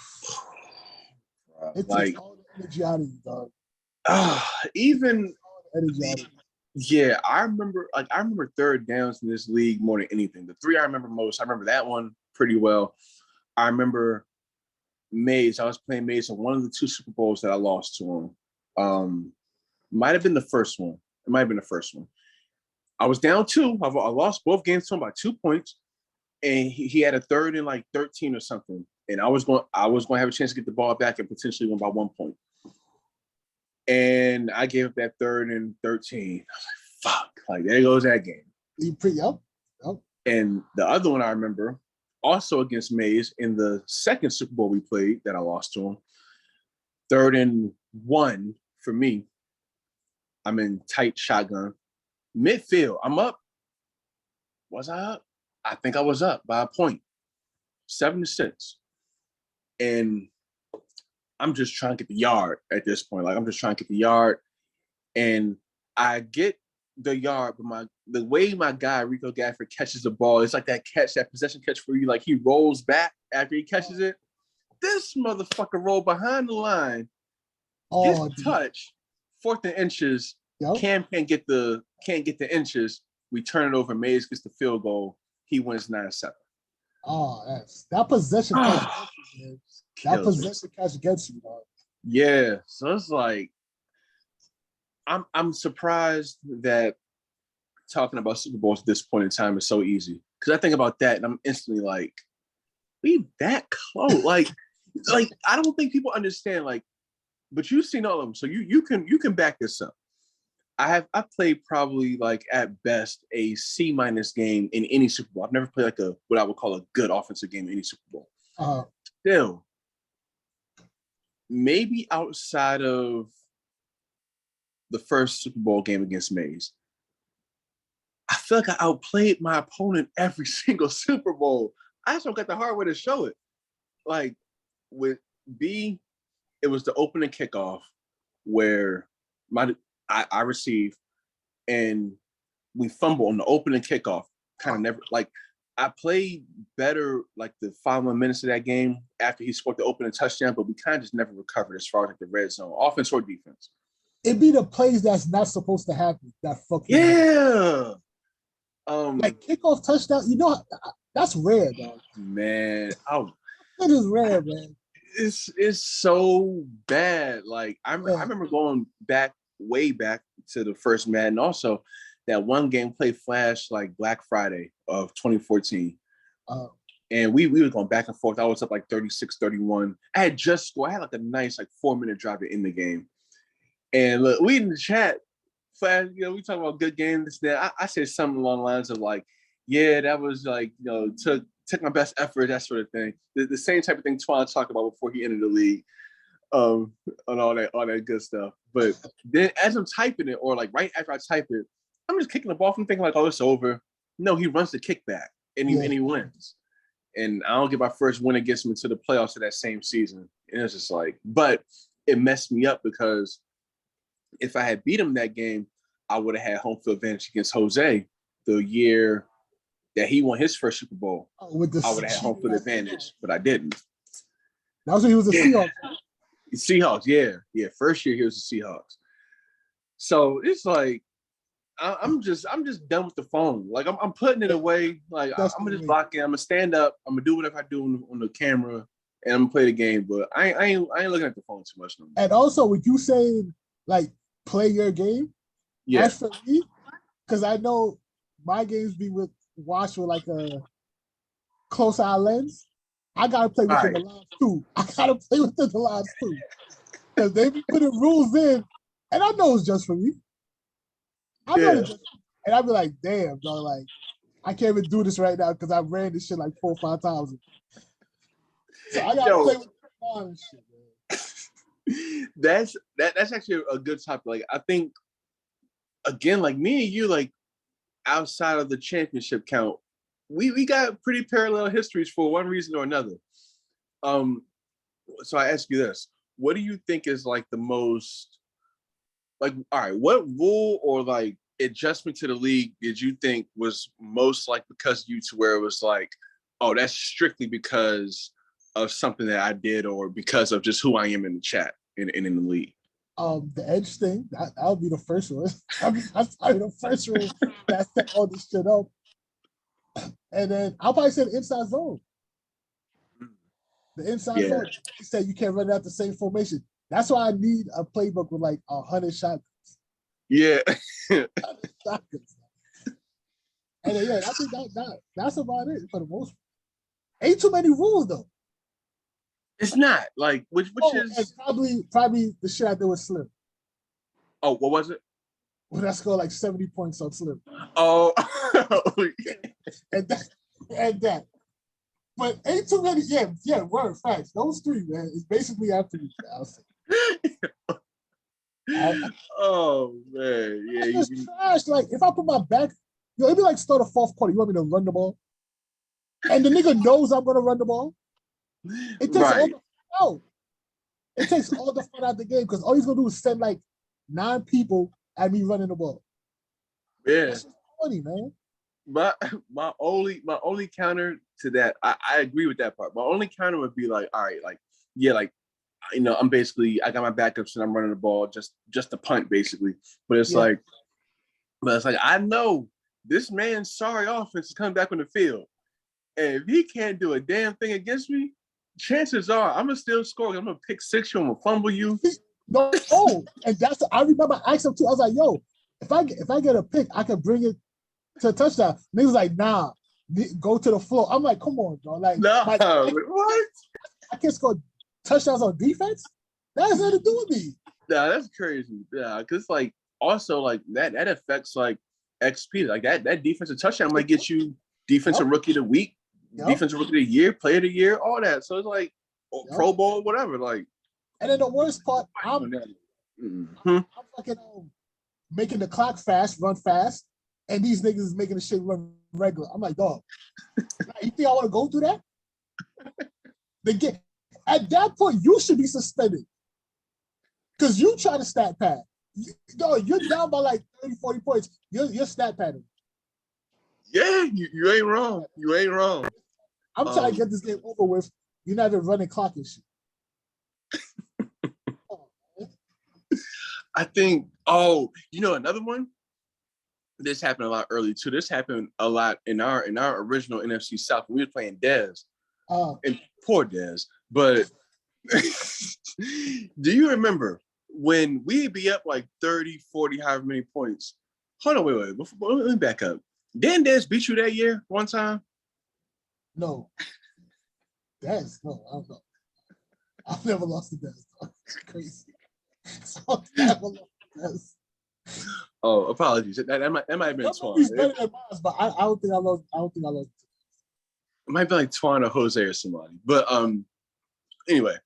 It takes all the energy out of you, dog. Even energy out of you. Yeah, I remember third downs in this league more than anything. The three I remember most, I remember that one pretty well. I remember Mays. I was playing Mays in one of the two Super Bowls that I lost to him. Might have been the first one. It might have been the first one. I was down 2. I lost both games to him by 2 points, and he had a third and like 13 or something. And I was going to have a chance to get the ball back and potentially win by 1 point. And I gave up that third and 13. I was like, fuck, like there goes that game. Yep. And the other one I remember, also against Mays in the second Super Bowl we played that I lost to him. 3rd and 1 for me. I'm in tight shotgun. Midfield, I'm up. Was I up? I think I was up by a point. 7-6. And I'm just trying to get the yard at this point. Like, I'm just trying to get the yard. And I get the yard, but the way my guy, Rico Gafford, catches the ball, it's like that possession catch for you. Like, he rolls back after he catches it. This motherfucker rolled behind the line, gets the touch, 4th and inches. Yep. Cam can't get the inches. We turn it over. Mays gets the field goal. He wins 9-7. Oh, that possession catch. That possession catch gets you, dog. Yeah, so it's like I'm surprised that talking about Super Bowls at this point in time is so easy. Because I think about that and I'm instantly like, we that close. like I don't think people understand. Like, but you've seen all of them, so you can back this up. I played probably like at best a C- game in any Super Bowl. I've never played like what I would call a good offensive game in any Super Bowl. Still, maybe outside of the first Super Bowl game against Mays, I feel like I outplayed my opponent every single Super Bowl. I just don't got the hard way to show it. Like with B, it was the opening kickoff where I received, and we fumbled on the opening kickoff. Kind of never, like, I played better like the following minutes of that game after he scored the opening touchdown, but we kind of just never recovered as far as like the red zone, offense or defense. It'd be the plays that's not supposed to happen that fucking happen. Like kickoff touchdown, that's rare, dog. Man, it is rare, man. It's so bad. Like I remember going way back to the first Madden. Also, that one game played Flash like Black Friday of 2014. And we were going back and forth. I was up like 36-31. I had just scored. I had like a nice like 4-minute drive to end the game. And look, we in the chat, Flash, we talk about good game, this, that. I said something along the lines of like, yeah, that was like, took my best effort, that sort of thing. The same type of thing Twan talked about before he entered the league. And all that good stuff. But then as I'm typing it, or like right after I type it, I'm just kicking the ball from thinking like, oh, it's over. No, he runs the kickback and he wins. And I don't get my first win against him until the playoffs of that same season. And it's just like, but it messed me up because if I had beat him that game, I would have had home field advantage against Jose the year that he won his first Super Bowl. I would have had home field advantage, but I didn't. That was when he was a Seahawks. Seahawks, yeah. First year he was the Seahawks. So it's like I'm just done with the phone. Like I'm putting it away. Like I'm gonna just lock in. I'm gonna stand up. I'm gonna do whatever I do on the camera, and I'm gonna play the game. But I ain't looking at the phone too much no more. And also, with you saying like play your game, as for me, because I know my games be watched with like a close eye lens. I gotta play within the lines too. Because they be putting rules in, and I know it's just for me. And I'd be like, damn, dog, like, I can't even do this right now because I ran this shit like 4 or 5 times. So I gotta play with the lines and shit, man. That's actually a good topic. Like, I think, again, like me and you, like, outside of the championship count, we got pretty parallel histories for one reason or another. So I ask you this: what do you think is like the most, like, all right, what rule or like adjustment to the league did you think was most like because you to where it was like, oh, that's strictly because of something that I did or because of just who I am in the chat and in the league? The edge thing, that'll be the first one. That's probably the first one that set all this shit up. And then I'll probably say the inside zone. The inside zone. He said you can't run out the same formation. That's why I need a playbook with like 100 shotguns. Yeah. 100 shotguns. And then, I think that's about it for the most part. Ain't too many rules though. It's not like which is probably the shit I did with Slim. Oh, what was it? When I scored like 70 points on Slim. Oh, and that. But ain't too many. Yeah, word facts. Those three, man, is basically after me. Oh man, yeah. It's just trash. Like if I put my back, it'd be like start a fourth quarter. You want me to run the ball, and the nigga knows I'm gonna run the ball. It takes all the fun out. It takes all the fun out of the game because all he's gonna do is send like 9 people at me running the ball. Yeah, that's just funny, man. My only counter to that, I agree with that part. My only counter would be like, all right, like I'm basically I got my backups and I'm running the ball just to punt basically. But it's like I know this man's sorry offense is coming back on the field, and if he can't do a damn thing against me, chances are I'm gonna still score. I'm gonna pick 6 you. I'm gonna fumble you. No, and I remember I asked him too. I was like, yo, if I get a pick, I can bring it to a touchdown. And he was like, nah, go to the floor. I'm like, come on, bro. Like, what? I can't score touchdowns on defense? That has nothing to do with me. Nah, that's crazy. Yeah, because like also like that affects like XP. Like that defensive touchdown might get you defensive rookie of the week, defensive rookie of the year, player of the year, all that. So it's like Pro Bowl, whatever. Like, and then the worst part, I'm fucking making the clock run fast, and these niggas is making the shit run regular. I'm like, dog, you think I want to go through that? At that point, you should be suspended because you try to stat pad. You're down by like 30, 40 points. You're stat padding. Yeah, you ain't wrong. You ain't wrong. I'm trying to get this game over with. You're not even running clock and shit. I think, another one? This happened a lot early too. This happened a lot in our original NFC South when we were playing Dez. And poor Dez. But do you remember when we'd be up like 30, 40, however many points? Hold on, wait. Let me back up. Didn't Dez beat you that year one time? No. Dez? No, I don't know. I've never lost to Dez. It's crazy. I've never lost to Dez. Oh, apologies. That might have been Twan. He's better than mine, but I don't think I lost. It might be like Twan or Jose or somebody. But anyway,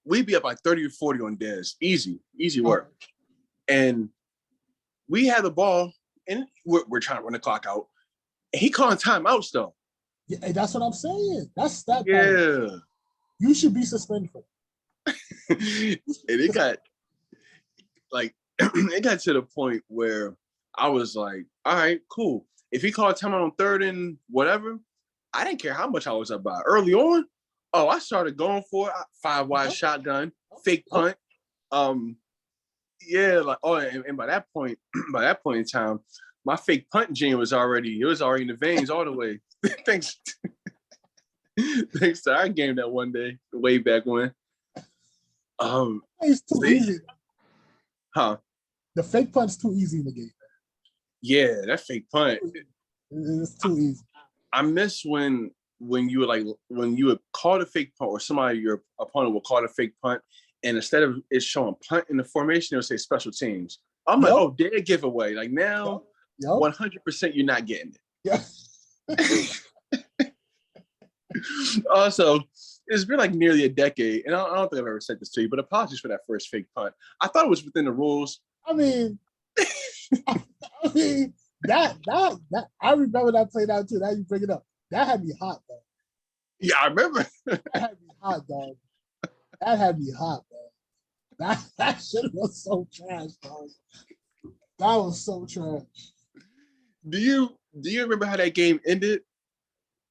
we'd be up like 30 or 40 on Dez. Easy work. And we had the ball, and we're trying to run the clock out. And he calling timeouts though. Yeah, that's what I'm saying. That's that. Yeah. You should be suspended for it. And it got like it got to the point where I was like, all right, cool. If he called timeout on 3rd and whatever, I didn't care how much I was up by. Early on, I started going for it. 5 wide shotgun, fake punt. And by that point in time, my fake punt gene was already in the veins all the way. Thanks to our game that one day, way back when. It's too easy. Huh? The fake punt's too easy in the game. Yeah, that fake punt. It's too easy. I miss when you would call the fake punt, or somebody, your opponent will call the fake punt, and instead of it showing punt in the formation, it would say special teams. I'm like, oh, dead giveaway. Like now, 100% you're not getting it. Yeah. Also, it's been like nearly a decade, and I don't think I've ever said this to you, but apologies for that first fake punt. I thought it was within the rules. I mean, that I remember that played out too. Now you bring it up. That had me hot, though. Yeah, I remember. That had me hot, dog. That had me hot, man. That shit was so trash, dog. That was so trash. Do you remember how that game ended?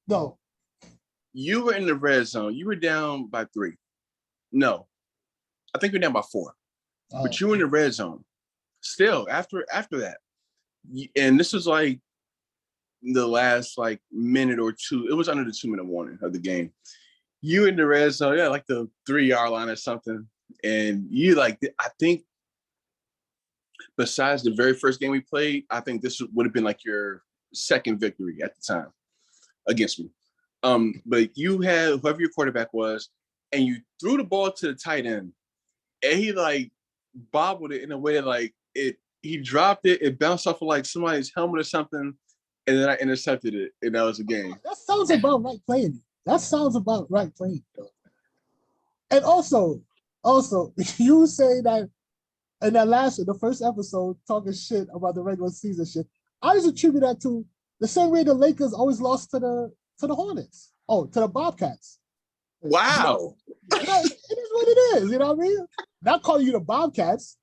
No. You were in the red zone. You were down by 3. No, I think you're down by 4. But you were in the red zone. Still, after that, and this was like the last like minute or two. It was under the 2-minute warning of the game. You in the red zone, yeah, like the 3-yard line or something, and you like. I think besides the very first game we played, I think this would have been like your second victory at the time against me. But you had whoever your quarterback was, and you threw the ball to the tight end, and he like bobbled it in a way that like he dropped it, it bounced off of like somebody's helmet or something, and then I intercepted it, and that was a game. That sounds about right playing. That sounds about right playing. And also, you say that in that the first episode, talking shit about the regular season shit. I just attribute that to the same way the Lakers always lost to the Hornets. Oh, to the Bobcats. Wow. You know, it is what it is, you know what I mean? Not calling you the Bobcats,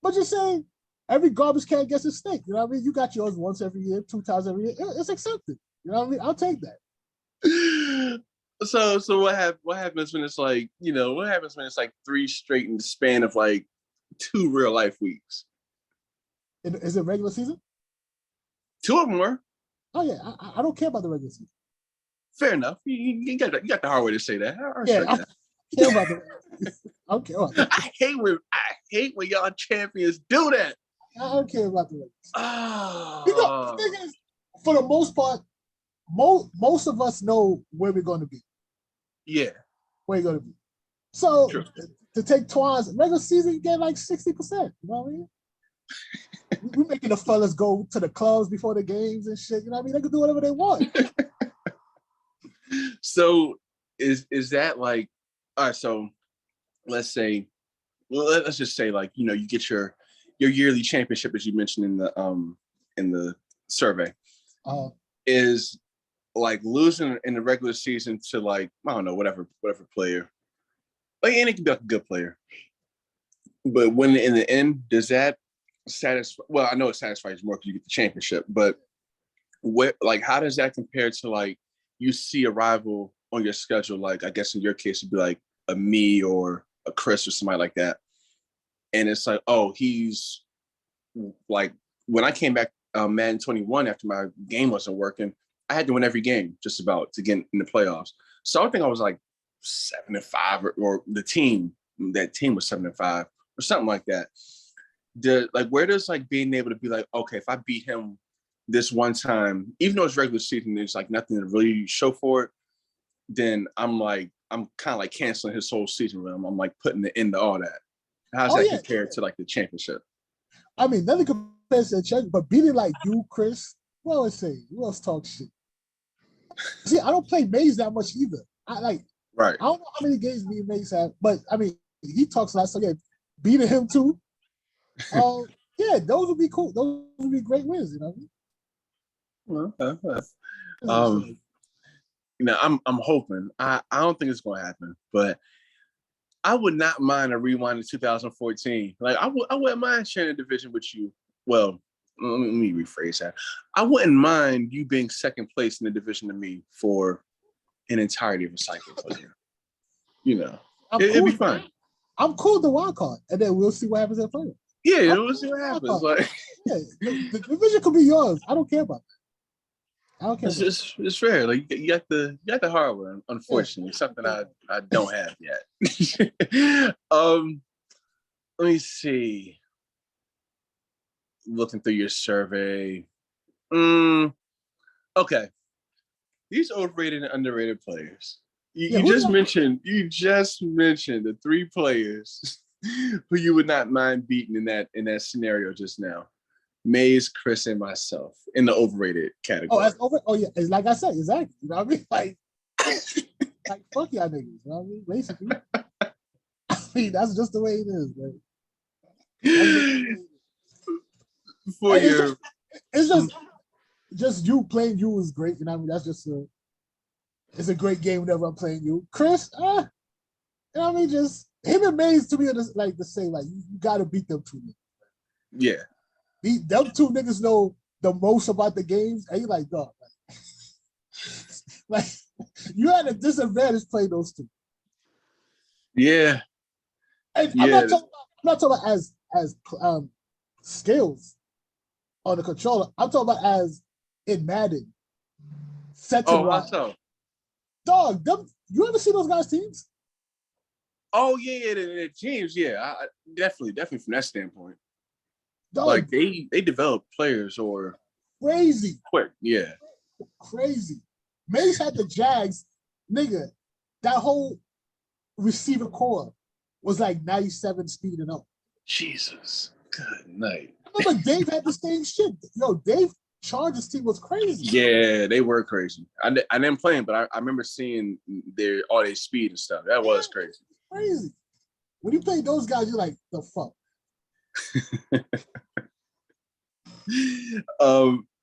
but just saying every garbage can gets a steak. You know what I mean? You got yours once every year, 2 times every year. It's accepted. You know what I mean? I'll take that. So what happens when it's like, you know, what happens when it's like 3 straight in the span of like 2 real life weeks? Is it regular season? 2 of them were. Oh yeah, I don't care about the regular season. Fair enough. You got the hard way to say that. I care about the regular season. I don't care about that. I hate when y'all champions do that. I don't care about the regular season. Oh. You know, the thing is, for the most part, most of us know where we're going to be. Yeah. Where you're going to be. So True. to take twice, regular season, you get like 60%. You know what I mean? We're making the fellas go to the clubs before the games and shit. You know what I mean? They can do whatever they want. So is that like, all right, so let's say, well, let's just say like, you know, you get your yearly championship, as you mentioned in the survey, is like losing in the regular season to like, I don't know, whatever player. Like, and it can be like a good player. But when in the end, does that satisfy? Well, I know it satisfies more because you get the championship, but how does that compare to like you see a rival on your schedule? Like, I guess in your case, it'd be like a me or a Chris or somebody like that. And it's like, oh, he's like, when I came back Madden 21 after my game wasn't working, I had to win every game just about to get in the playoffs. So I think I was like 7-5, or that team was 7-5 or something like that. Where does like being able to be like, okay, if I beat him this one time, even though it's regular season, there's like nothing to really show for it, then I'm kind of like canceling his whole season with him. I'm like putting the end to all that. How's that compared to like the championship? I mean, nothing compares to the championship, but beating like you, Chris, who else talk shit? See, I don't play Maze that much either. Right. I don't know how many games me and Maze have, but I mean, he talks a lot, so yeah, beating him too. Yeah, those would be cool. Those would be great wins, you know what I mean? You know, I'm hoping. I don't think it's gonna happen, but I would not mind a rewind to 2014. Like I wouldn't mind sharing a division with you. Well, let me rephrase that. I wouldn't mind you being second place in the division to me for an entirety of a cycle. You know, it'd be fun. I'm cool with the wild card, and then we'll see what happens at playoffs. Yeah, we'll see what happens. Like, yeah, the division could be yours. I don't care about that. I don't care. It's fair. Like you got the hardware. Unfortunately, something I don't have yet. Let me see. Looking through your survey. Okay. These overrated and underrated players. You just mentioned the 3 players who you would not mind beating in that scenario just now. Maze, Chris, and myself in the overrated category. Oh, that's over. Oh yeah, it's like I said, exactly. You know what I mean? Like fuck y'all niggas. You know what I mean? Basically, I mean that's just the way it is, man. It's just you playing you is great. You know what I mean? That's just it's a great game whenever I'm playing you, Chris. You know what I mean? Just him and Maze to me are just like the same. Like you got to beat them 2. Yeah. Them two niggas know the most about the games, and you like, dog, like you had a disadvantage playing those two. Yeah. And Yeah. I'm not talking about as skills on the controller. I'm talking about as in Madden. How so? Dog, you ever see those guys' teams? Oh yeah, the teams, yeah. I definitely from that standpoint. Dog, like they develop players or crazy. Quick, yeah. Crazy. Mace had the Jags, nigga. That whole receiver core was like 97 speed and up. Jesus. Good night. I remember Dave had the same shit. Yo, Dave Chargers team was crazy. Yeah, they were crazy. I didn't play them, but I remember seeing all their speed and stuff. That was crazy. Crazy. When you play those guys, you're like, the fuck.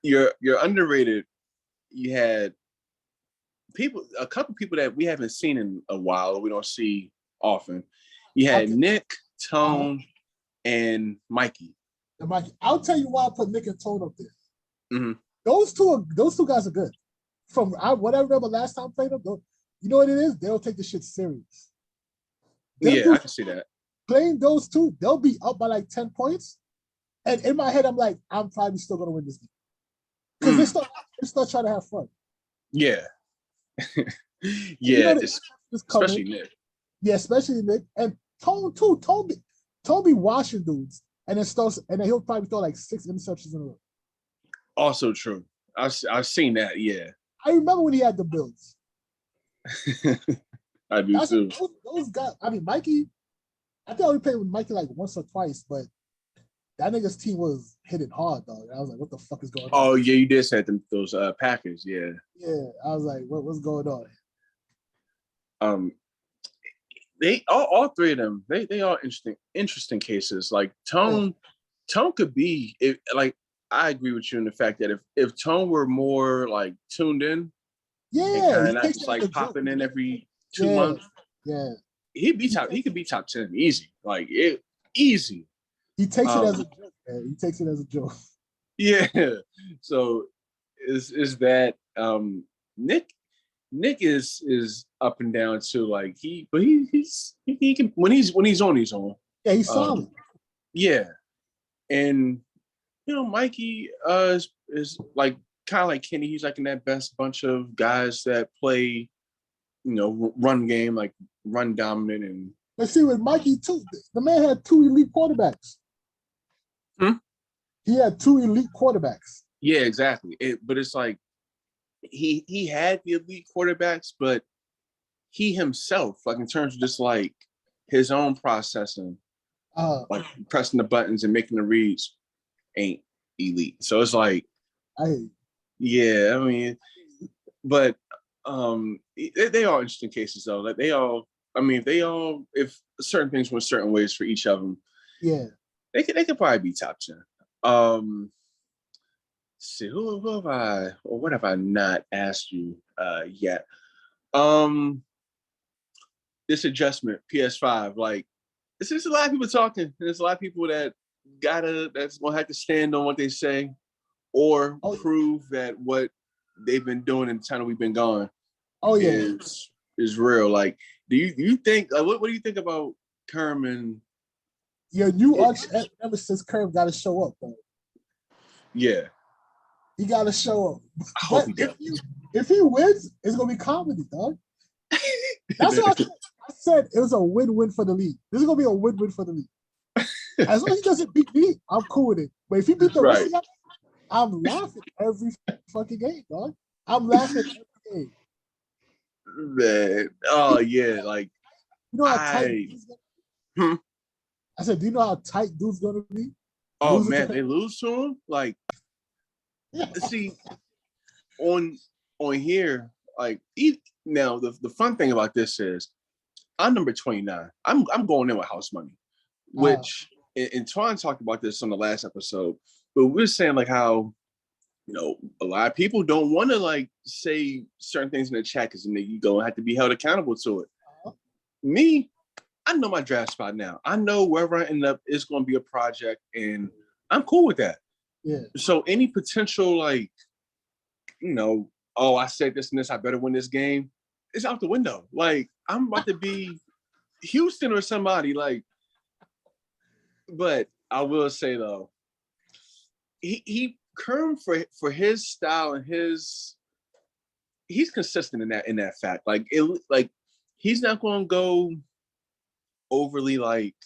You're underrated. You had a couple people that we haven't seen in a while, we don't see often. You had Nick, Tone, and Mikey. And Mikey, I'll tell you why I put Nick and Tone up there. Mm-hmm. Those two guys are good. From what I remember last time playing them, you know what it is? They don't take the shit serious. I can see that. Playing those two, they'll be up by like 10 points. And in my head, I'm like, I'm probably still going to win this game. Because they start trying to have fun. Yeah. Yeah, especially Nick. Yeah, especially Nick. And Tone, too. Tone be washing dudes. And then he'll probably throw like 6 interceptions in a row. Also true. I've seen that, yeah. I remember when he had the Bills. I do too. Those guys, I mean, Mikey, I think I only played with Mikey like once or twice, but that nigga's team was hitting hard, dog. I was like, what the fuck is going on? Oh, yeah, you did say those Packers, yeah. Yeah, I was like, what's going on? They all three of them, they are interesting cases. Like Tone could be I agree with you in the fact that if Tone were more like tuned in, and not just like popping in every 2 months, he could be top 10 easy, easy. He takes it as a joke, man. He takes it as a joke. Yeah. So is that Nick is up and down too. Like he can when he's on, he's on. Yeah, he's solid. Yeah. And Mikey is like kind of like Kenny. He's like in that best bunch of guys that play, run game, like run dominant. And let's see with Mikey too. The man had 2 elite quarterbacks. He had 2 elite quarterbacks. Yeah, exactly. But it's like he had the elite quarterbacks, but he himself, like in terms of just like his own processing, like pressing the buttons and making the reads, ain't elite. So it's like, yeah, I mean, but they are interesting cases though. Like if certain things went certain ways for each of them, they could probably be top 10. See, what have I not asked you yet? This adjustment, PS5, like it's just a lot of people talking. There's a lot of people that's gonna have to stand on what they say or prove that what they've been doing in the time that we've been gone is real. Like, do you think what do you think about Kerm and your new ever since Kerm got to show up, though? Yeah. He got to show up. I hope he does. If he wins, it's going to be comedy, dog. That's what I said. It was a win-win for the league. This is going to be a win-win for the league. As long as he doesn't beat me, I'm cool with it. But if he beat the rest of them, I'm laughing every fucking game, dog. I'm laughing every game. Man. Oh, yeah. Like, you know how tight dude's gonna be? I said, do you know how tight dude's going to be? Oh, man, they lose to him? Like, see, on here, like now the fun thing about this is I'm number 29. I'm going in with house money, which and Twan talked about this on the last episode, but we're saying like how a lot of people don't want to like say certain things in the chat because then you go and have to be held accountable to it. Me, I know my draft spot now. I know wherever I end up is going to be a project, and I'm cool with that. Yeah. So any potential like, oh, I said this and this, I better win this game. It's out the window. Like I'm about to be Houston or somebody. Like, but I will say though, he Kerm for his style and he's consistent in that fact. Like he's not going to go overly like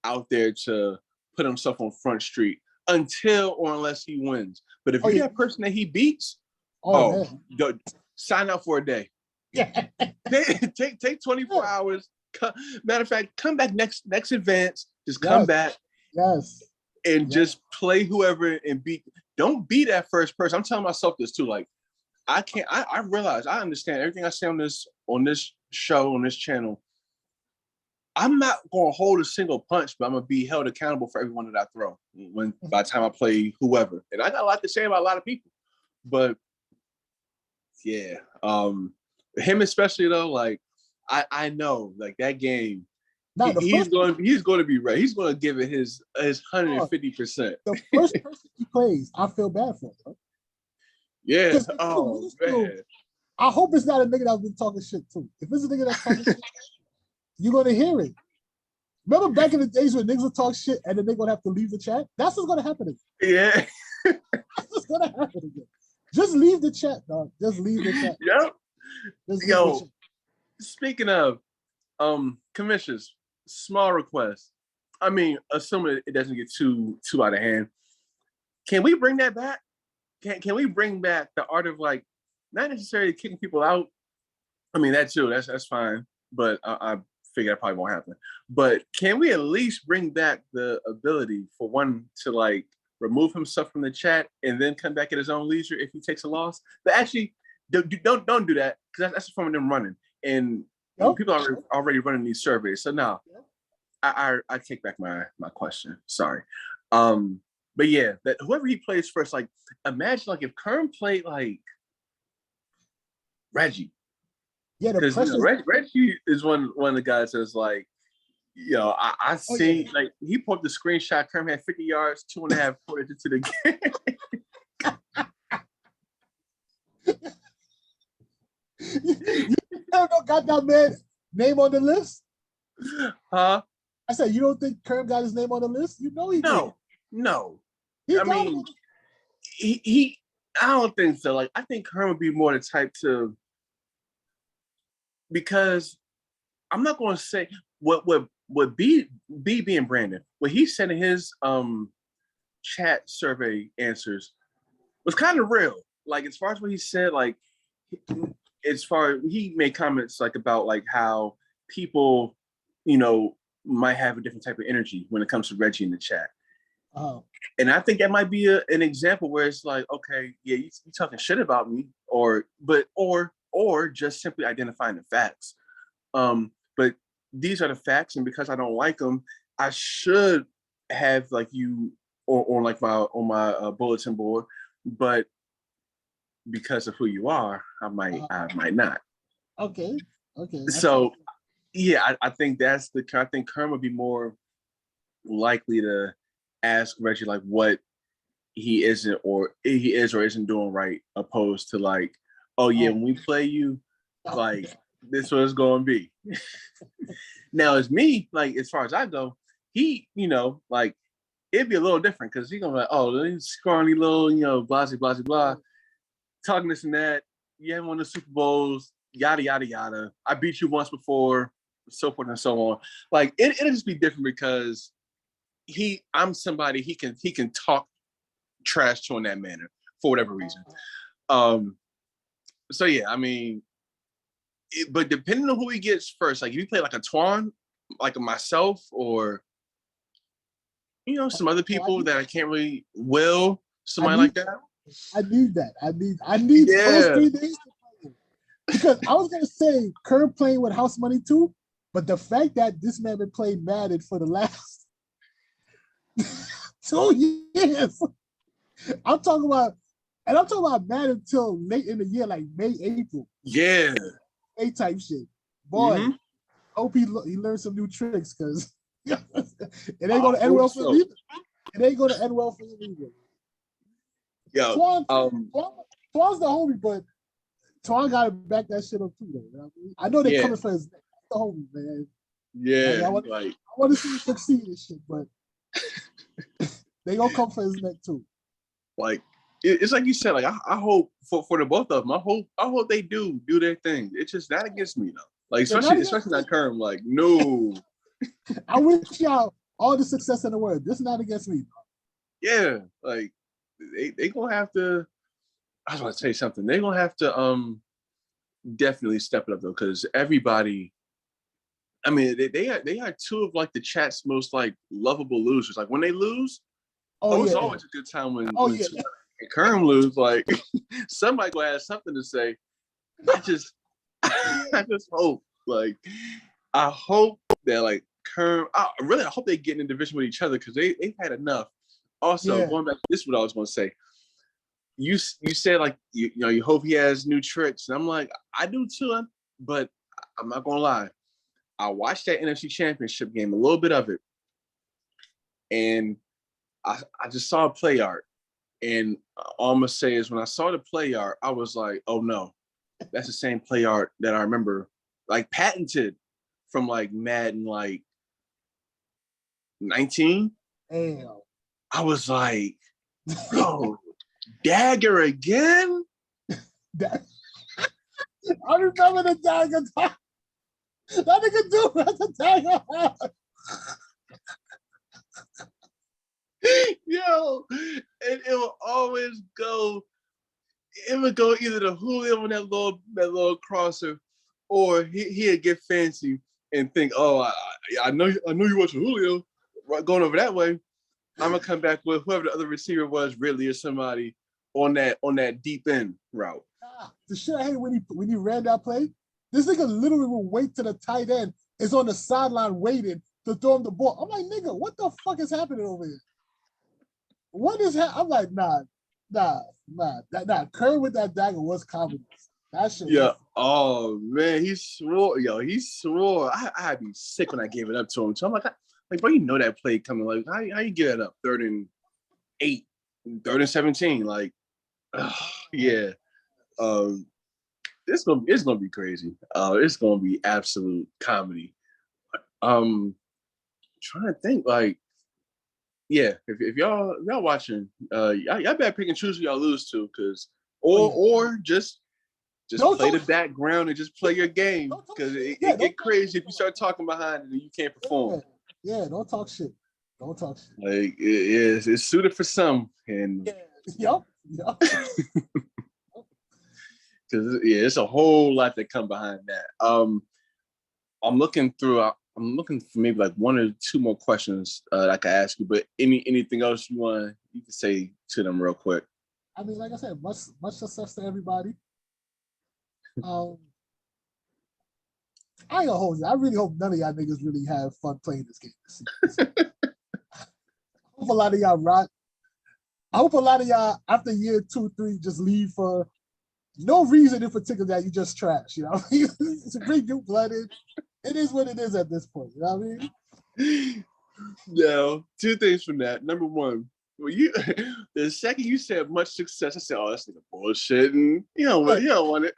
out there to put himself on Front Street until or unless he wins. But if you're that person that he beats, go sign up for a day. Yeah. take 24 hours. Matter of fact, come back next advance. Just come back. Yes. And just play whoever and beat. Don't be that first person. I'm telling myself this too. Like I can't. I realize I understand everything I say on this show on this channel. I'm not going to hold a single punch, but I'm going to be held accountable for everyone that I throw by the time I play whoever. And I got a lot to say about a lot of people, but yeah, him especially though. Like I know, like that game. He's going to be ready. He's going to give it his 150%. The first person he plays, I feel bad for him. Yeah. Oh man. I hope it's not a nigga that's been talking shit too. If it's a nigga that's talking shit, you're gonna hear it. Remember back in the days when niggas would talk shit and then they're gonna have to leave the chat? That's what's gonna happen again. Yeah. That's what's gonna happen again. Just leave the chat, dog. Just leave the chat. Yep. Yo, speaking of commissions, small request. I mean, assuming it doesn't get too out of hand. Can we bring that back? Can we bring back the art of like not necessarily kicking people out? I mean that too. That's fine. But I figure that probably won't happen. But can we at least bring back the ability for one to like remove himself from the chat and then come back at his own leisure if he takes a loss? But actually, don't do that because that's a form of them running. And people are already running these surveys. So now I take back my question. Sorry. But yeah, that whoever he plays first, like imagine like if Kerm played like Reggie. Yeah, because Reggie is one of the guys that's like, I see like he put up the screenshot. Kerm had 50 yards, 2.5 quarters into the game. You don't got that man name on the list? Huh? I said you don't think Kerm got his name on the list? You know he did. No. I mean, he. I don't think so. Like I think Kerm would be more the type to. Because I'm not going to say what B being Brandon, what he said in his chat survey answers was kind of real. Like as far as what he said, like as far he made comments like about like how people, might have a different type of energy when it comes to Reggie in the chat. Oh. And I think that might be an example where it's like, okay, yeah, you talking shit about me, or just simply identifying the facts. But these are the facts, and because I don't like them, I should have like you on my bulletin board. But because of who you are, I might not. Okay. So yeah, I think I think Kerm would be more likely to ask Reggie like what he isn't or he is or isn't doing right, opposed to like, oh yeah, when we play you, like this was going to be. Now as me, like as far as I go, he, like it'd be a little different because he's gonna be like, oh, these scrawny little, blah blah blah, talking this and that. You haven't won the Super Bowls, yada yada yada. I beat you once before, so forth and so on. Like it'll just be different because I'm somebody he can talk trash to in that manner for whatever reason. So yeah, I mean, but depending on who he gets first, like if you play like a Twan, like myself, or some other people that I can't really somebody like that. I need that. I need those 3 days to play. Because I was gonna say Kerm playing with house money too, but the fact that this man been playing Madden for the last 2 years. I'm talking about Madden until late in the year, like May, April. Yeah. A type shit. Boy, hope he learned some new tricks because it ain't gonna end well for him either. It ain't gonna end well for him either. Yo, Twan's the homie, but Twan got to back that shit up too, though. You know what I mean? I know they're coming for his neck. That's the homie, man. Yeah, like, I want to see him succeed and shit, but they gonna come for his neck too. Like it's like you said. Like I hope for the both of them. I hope they do their thing. It's just not against me though. Like especially not Kerm. Like no. I wish y'all all the success in the world. This is not against me. Yeah, like they gonna have to. I was going to say something. They're gonna have to definitely step it up though, because everybody. I mean, they are two of like the chat's most like lovable losers. Like when they lose, it's always a good time when Kerm lose. Like somebody gonna have something to say. I just hope I hope that like Kerm. I hope they get in a division with each other because they've had enough. Also, going back to this, what I was gonna say. You said like you hope he has new tricks, and I'm like I do too, but I'm not gonna lie. I watched that NFC Championship game, a little bit of it, and I just saw play art. And all I'm gonna say is when I saw the play art, I was like, oh no, that's the same play art that I remember, like patented from like Madden, like 19. Damn. I was like, bro, dagger again? I remember the dagger. That nigga do the dagger. Yo, and it will always go. It would go either to Julio on that little crosser, or he'd get fancy and think, oh, I know you watching Julio going over that way. I'm gonna come back with whoever the other receiver was, Ridley or somebody on that deep end route. The shit I hate when he ran that play. This nigga literally will wait till the tight end is on the sideline waiting to throw him the ball. I'm like, nigga, what the fuck is happening over here? What is happening? I'm like, nah. Kerr with that dagger was comedy. That shit. Yeah. Oh man, he swore. He swore. I'd be sick when I gave it up to him. So I'm like, bro, you know that play coming. Like, how you get it up? 3rd and 8, 3rd and 17. Like, yeah. It's gonna be crazy. It's gonna be absolute comedy. Trying to think, like, yeah, if y'all watching, y'all better pick and choose who y'all lose to, because or just play the background and just play your game, because it get crazy if you start talking behind it and you can't perform. Yeah, don't talk shit. Like it's suited for some, and yep. Because it's a whole lot that come behind that. I'm looking for maybe like 1 or 2 more questions that I can ask you, but anything else you can say to them real quick. I mean, like I said, much success to everybody. I ain't gonna hold you. I really hope none of y'all niggas really have fun playing this game. I hope a lot of y'all rot. I hope a lot of y'all after year 2, 3 just leave for no reason in particular that you just trash. You know what I mean? It's a big new blooded. It is what it is at this point. You know what I mean? No, 2 things from that. Number 1, the second you said much success, I said, oh, that's nigga bullshit, and you don't want it.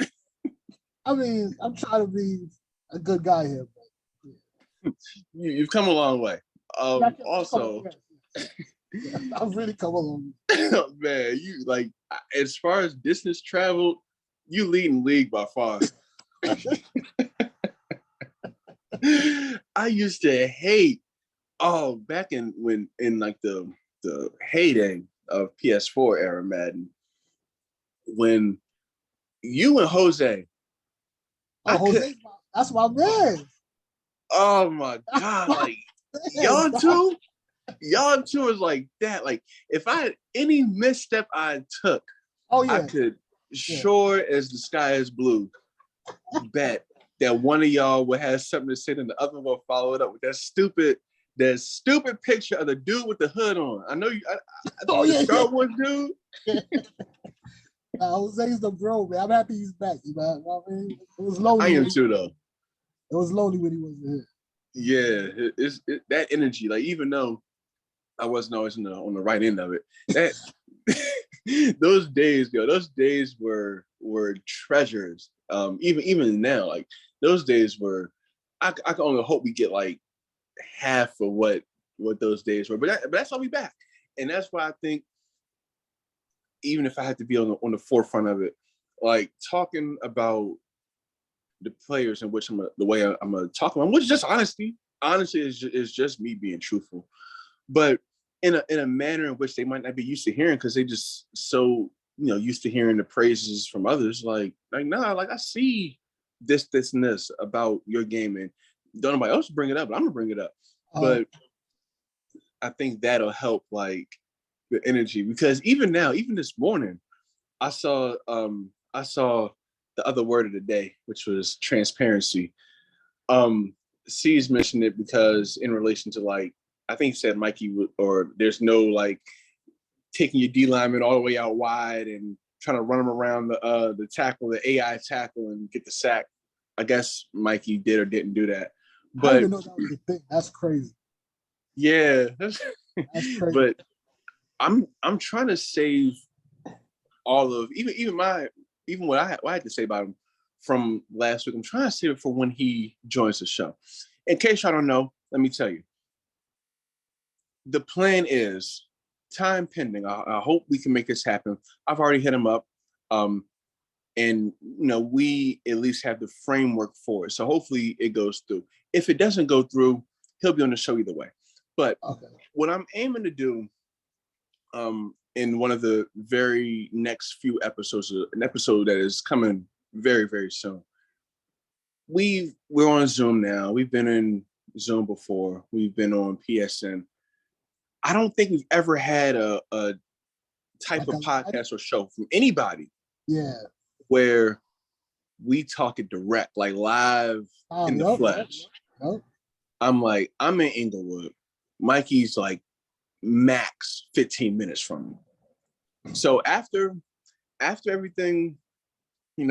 I mean, I'm trying to be a good guy here, but you've come a long way. Also, I've really come a long way. Man, you like as far as distance traveled, you lead in league by far. I used to hate back in like the heyday of PS4 era Madden, when you and Jose. Jose, that's my man. Oh my God, like y'all two is like that. Like if I had any misstep I took, I could sure as the sky is blue bet that one of y'all would have something to say and the other one will follow it up with that stupid picture of the dude with the hood on. I know you. The Star Wars dude. Jose's the bro, man. I'm happy he's back. You know what I mean? It was lonely. I am too, though. It was lonely when he wasn't here. Yeah, it's that energy. Like even though I wasn't always on the right end of it, those days, those days were treasures. Even now, like those days were. I can only hope we get like half of what those days were, but that's why we back, and that's why I think even if I had to be on the forefront of it, like talking about the players in which the way I'm gonna talk about, which is just honesty. Honestly, is just me being truthful, but in a manner in which they might not be used to hearing because they just so used to hearing the praises from others. Like nah, like I see this and this about your game, and don't nobody else bring it up, but I'm gonna bring it up. But I think that'll help like the energy because even now, even this morning, I saw the other word of the day, which was transparency. C's mentioned it because in relation to like, I think he said Mikey or there's no like taking your D lineman all the way out wide and trying to run him around the tackle, the AI tackle and get the sack. I guess Mikey did or didn't do that. But I didn't even know that was the thing. That's crazy. Yeah. That's crazy. But I'm trying to save all of even what I had to say about him from last week. I'm trying to save it for when he joins the show. In case y'all don't know, let me tell you. The plan is time pending. I hope we can make this happen. I've already hit him up. And we at least have the framework for it. So hopefully it goes through. If it doesn't go through, he'll be on the show either way. But what I'm aiming to do in one of the very next few episodes, an episode that is coming very, very soon. We're on Zoom now. We've been in Zoom before. We've been on PSN. I don't think we've ever had a type of podcast or show from anybody. Yeah. Where we talk it direct, like live in the flesh. I'm in Inglewood. Mikey's like max 15 minutes from me. So after everything, we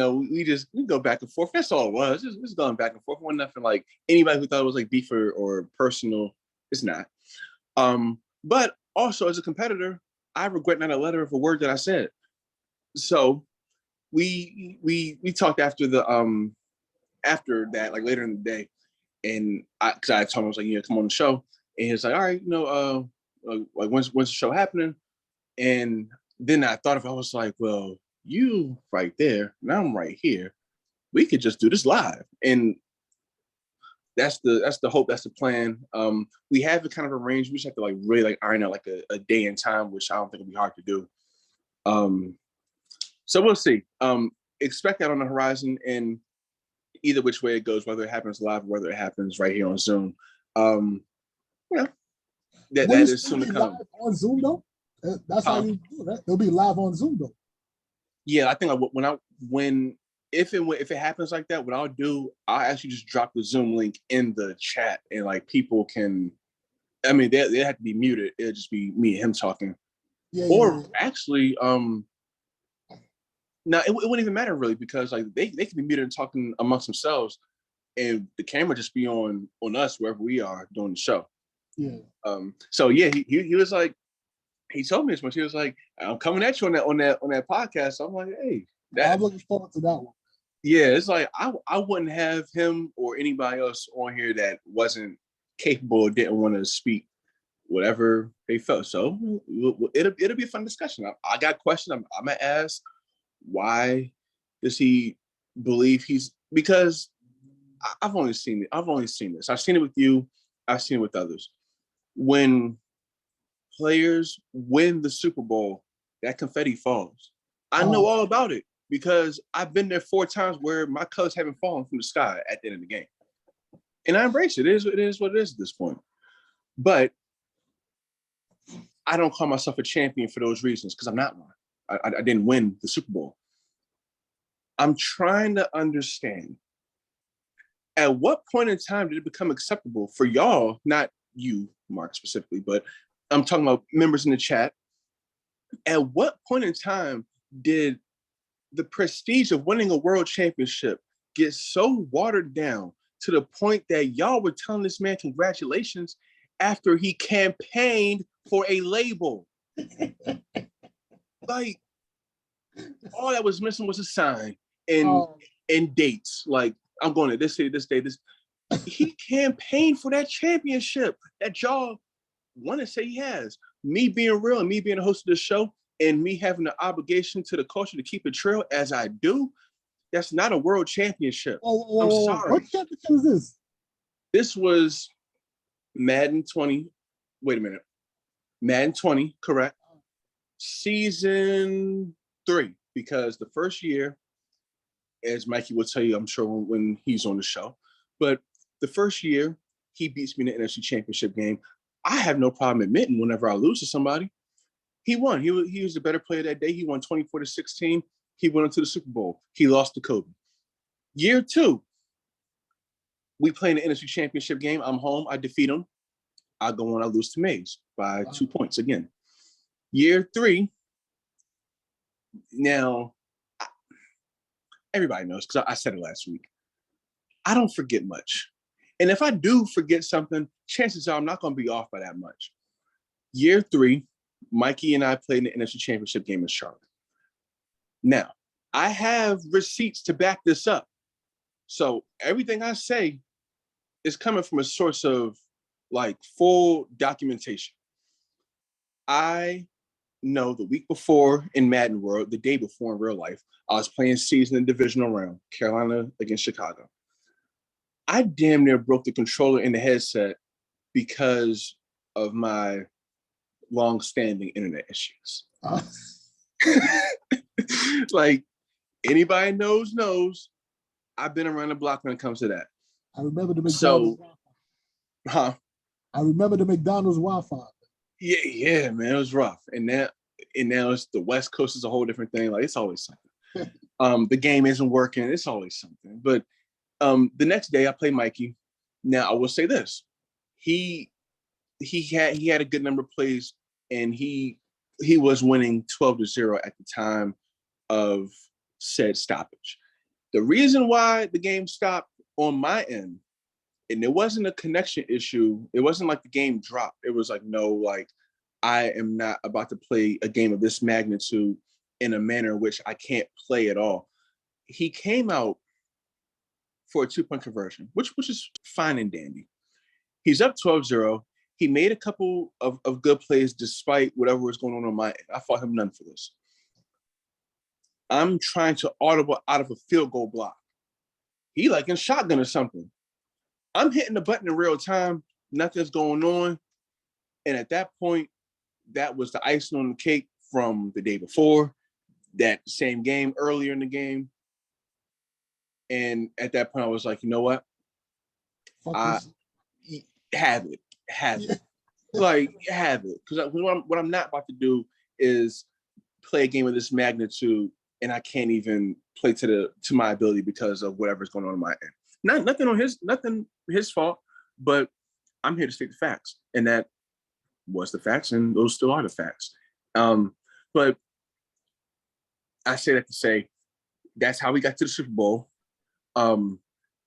go back and forth. That's all it was. Just going back and forth. It wasn't nothing like anybody who thought it was like beef or personal. It's not. But also as a competitor, I regret not a letter of a word that I said. So we talked after that, like later in the day, and I told him, I was like, yeah, come on the show, and he was like, all right, like when's the show happening? And then I thought of it, I was like, well, you right there, now I'm right here. We could just do this live, and that's the hope, that's the plan. We have it kind of arranged. We just have to like really like iron out like a day and time, which I don't think will be hard to do. So we'll see. Expect that on the horizon, and either which way it goes, whether it happens live, whether it happens right here on Zoom, that is soon to come. On Zoom though, that's how you do it. It'll be live on Zoom though. Yeah, I think if it happens like that, what I'll do, I'll actually just drop the Zoom link in the chat, and like people can. I mean, they have to be muted. It'll just be me and him talking. Actually, now it wouldn't even matter really because like they can be muted and talking amongst themselves, and the camera just be on us wherever we are doing the show. Yeah. So yeah, he was like, he told me this much. He was like, I'm coming at you on that podcast. So I'm like, hey, I'm looking forward to that one. Yeah, it's like I wouldn't have him or anybody else on here that wasn't capable or didn't want to speak whatever they felt. So it'll be a fun discussion. I got questions. I'm gonna ask, why does he believe because I've only seen this. I've seen it with you. I've seen it with others. When players win the Super Bowl, that confetti falls. I know all about it because I've been there 4 times where my colors haven't fallen from the sky at the end of the game. And I embrace it. It is what it is at this point. But I don't call myself a champion for those reasons because I'm not one. I didn't win the Super Bowl. I'm trying to understand, at what point in time did it become acceptable for y'all, not you, Mark, specifically, but I'm talking about members in the chat. At what point in time did the prestige of winning a world championship get so watered down to the point that y'all were telling this man congratulations after he campaigned for a label? Like, All that was missing was a sign and dates. Like, I'm going to this city, this day, this. He campaigned for that championship that y'all want to say he has. Me being real and me being a host of the show and me having the obligation to the culture to keep it trail as I do, that's not a world championship. I'm sorry. What championship is this? This was Madden 20. Wait a minute. Madden 20, correct. Season 3, because the first year, as Mikey will tell you, I'm sure when he's on the show, but the first year he beats me in the NFC Championship game. I have no problem admitting whenever I lose to somebody, he won. He was the better player that day. He won 24-16. He went into the Super Bowl. He lost to Kobe. Year 2, we play in the NFC Championship game. I'm home. I defeat him. I go on. I lose to Mays by 2 points again. Year 3, now, everybody knows because I said it last week. I don't forget much. And if I do forget something, chances are I'm not going to be off by that much. Year 3, Mikey and I played in the NFC Championship game in Charlotte. Now, I have receipts to back this up. So everything I say is coming from a source of like full documentation. I know the week before in Madden World, the day before in real life, I was playing season and divisional round, Carolina against Chicago. I damn near broke the controller in the headset because of my long-standing internet issues. Like, anybody knows, I've been around the block when it comes to that. I remember the McDonald's Wi-Fi. I remember the McDonald's Wi-Fi. Yeah, man, it was rough. And now it's the West Coast is a whole different thing. Like, it's always something. The game isn't working. It's always something. But the next day I play Mikey. Now I will say this: he had a good number of plays, and he was winning 12-0 at the time of said stoppage. The reason why the game stopped on my end, and it wasn't a connection issue. It wasn't like the game dropped. It was like, no, like, I am not about to play a game of this magnitude in a manner in which I can't play at all. He came out for a 2-point conversion, which is fine and dandy. He's up 12-0. He made a couple of good plays despite whatever was going on my end. I fought him none for this. I'm trying to audible out of a field goal block. He like in shotgun or something. I'm hitting the button in real time. Nothing's going on. And at that point, that was the icing on the cake from the day before, that same game earlier in the game. And at that point, I was like, you know what? Have it. Like, have it. Because what I'm not about to do is play a game of this magnitude and I can't even play to my ability because of whatever's going on my end. Nothing his fault, but I'm here to state the facts. And that was the facts, and those still are the facts. But I say that to say that's how we got to the Super Bowl.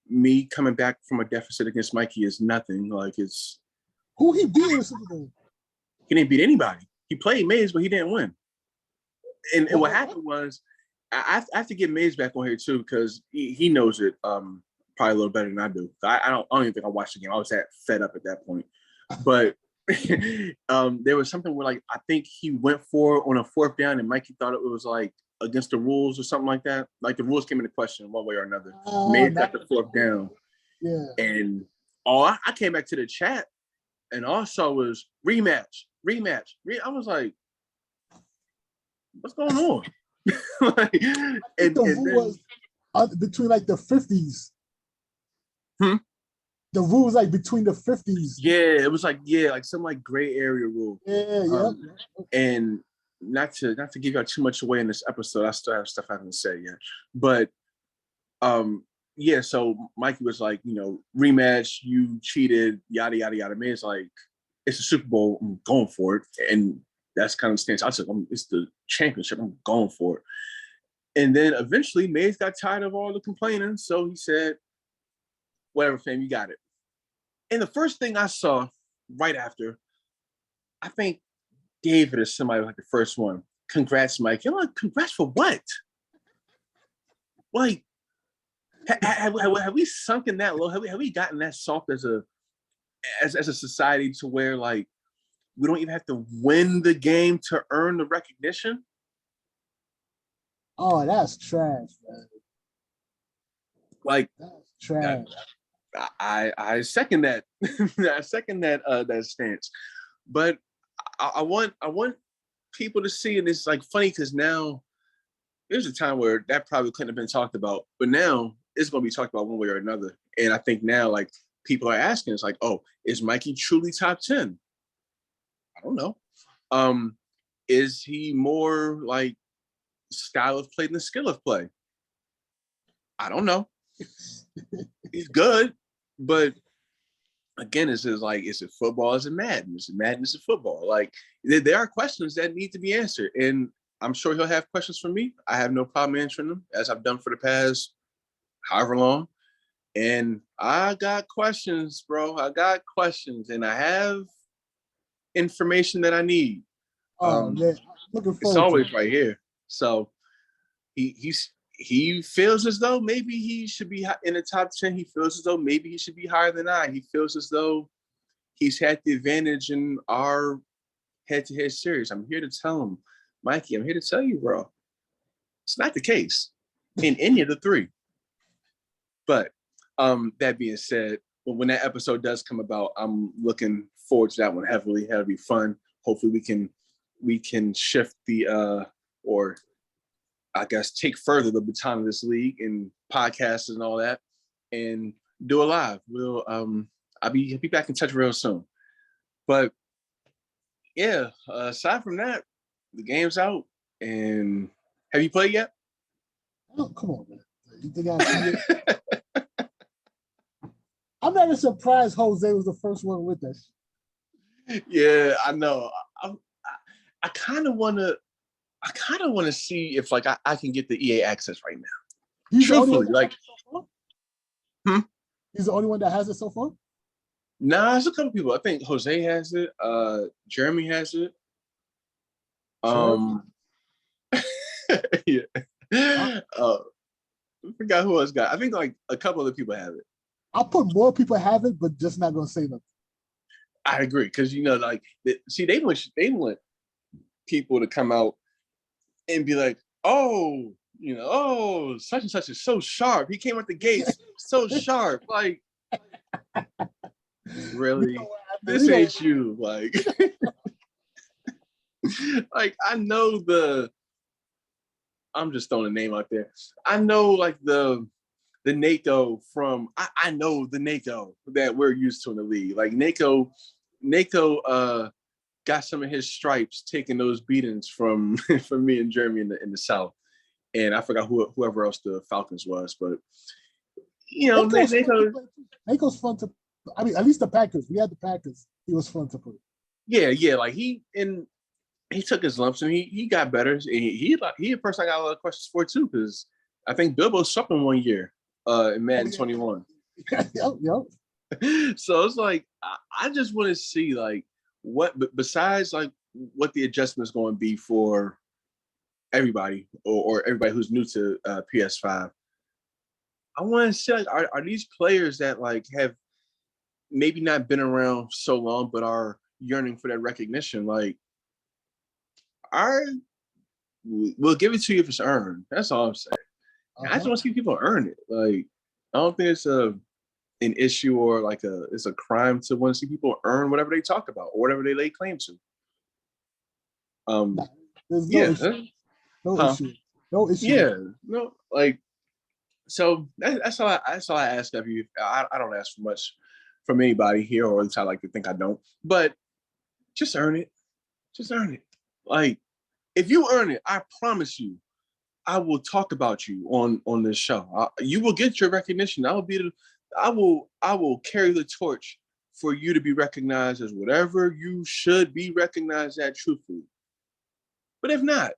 Me coming back from a deficit against Mikey is nothing. Like, it's who he beat in the Super Bowl. He didn't beat anybody. He played Mays, but he didn't win. And what happened was, I have to get Mays back on here too, because he knows it probably a little better than I do. I don't even think I watched the game. I was that fed up at that point. But there was something where, like, I think he went for on a 4th down, and Mikey thought it was like against the rules or something like that. Like, the rules came into question one way or another. Mays got the 4th down. Yeah. And I came back to the chat, and all I saw was rematch. I was like, what's going on? Like, and was between like the 50s. The rule was like between the 50s. Yeah, it was like some like gray area rule. Yeah. And not to give out too much away in this episode, I still have stuff I haven't said yet. But yeah, so Mikey was like, rematch, you cheated, yada yada yada. Man, it's like, it's a Super Bowl, I'm going for it. And that's kind of the stance I took. It's the championship, I'm going for it. And then eventually Mays got tired of all the complaining, so he said, whatever, fam, you got it. And the first thing I saw right after, I think David or somebody was like the first one. congrats, Mike. You're like, congrats for what? Like, have we sunken that low? Have we gotten that soft as a society to where like we don't even have to win the game to earn the recognition? Oh, that's trash, man. Like, that's trash. I second that. I second that stance. But I want people to see, and it's like funny because now there's a time where that probably couldn't have been talked about, but now it's going to be talked about one way or another. And I think now, like, people are asking, it's like, oh, is Mikey truly top 10? I don't know. Is he more like style of play than skill of play? I don't know. He's good, but again, it's just like, is it football? Is it Madden? Is it Madden? Is it football? Like, there are questions that need to be answered, and I'm sure he'll have questions for me. I have no problem answering them, as I've done for the past however long. And I got questions, bro. I got questions, and I have information that I need. Oh man, looking forward. It's always right here. So he feels as though maybe he should be in the top 10. He feels as though maybe he should be higher than I. He feels as though he's had the advantage in our head-to-head series. I'm here to tell him, Mikey, I'm here to tell you, bro, it's not the case in any of the three. But that being said, when that episode does come about, I'm looking forward to that one heavily. That'll be fun. Hopefully we can shift the or I guess take further the baton of this league and podcasts and all that, and do it live. We'll I'll be back in touch real soon. But yeah, aside from that, the game's out. And have you played yet? Oh, come on, man. You think I'm not even surprised Jose was the first one with us. Yeah, I know. I kind of want to see if like I can get the EA access right now. He's truthfully, like, he's the only one that has it so far. Nah, there's a couple people. I think Jose has it. Jeremy has it. Yeah. I forgot who else got. I think like a couple other people have it. I'll put more people have it, but just not gonna say nothing. I agree, because like they want people to come out and be like, oh, oh, such and such is so sharp. He came out the gates so sharp. Like, really? This ain't you. Like, like I know I'm just throwing a name out there. I know like the Nako from I know the Nako that we're used to in the league. Like Nako got some of his stripes taking those beatings from me and Jeremy in the South. And I forgot whoever else the Falcons was, but Nako's fun to. I mean, at least the Packers. We had the Packers. He was fun to play. Yeah. Like he took his lumps and he got better. And he a person I got a lot of questions for too, because I think Bilbo swept him one year in Madden 21. Yep. So it's like I just want to see like what besides like what the adjustment is going to be for everybody or everybody who's new to PS5. I want to see like are these players that like have maybe not been around so long but are yearning for that recognition, like we'll give it to you if it's earned. That's all I'm saying. I just want to see people earn it. Like I don't think it's an issue or like it's a crime to want to see people earn whatever they talk about or whatever they lay claim to. There's no issue. No issue. Yeah, no, like so that's all I ask of you. I don't ask for much from anybody here, or at least I like to think I don't. But just earn it. Just earn it. Like if you earn it, I promise you, I will talk about you on this show. You will get your recognition. I will carry the torch for you to be recognized as whatever you should be recognized at truthfully. But if not,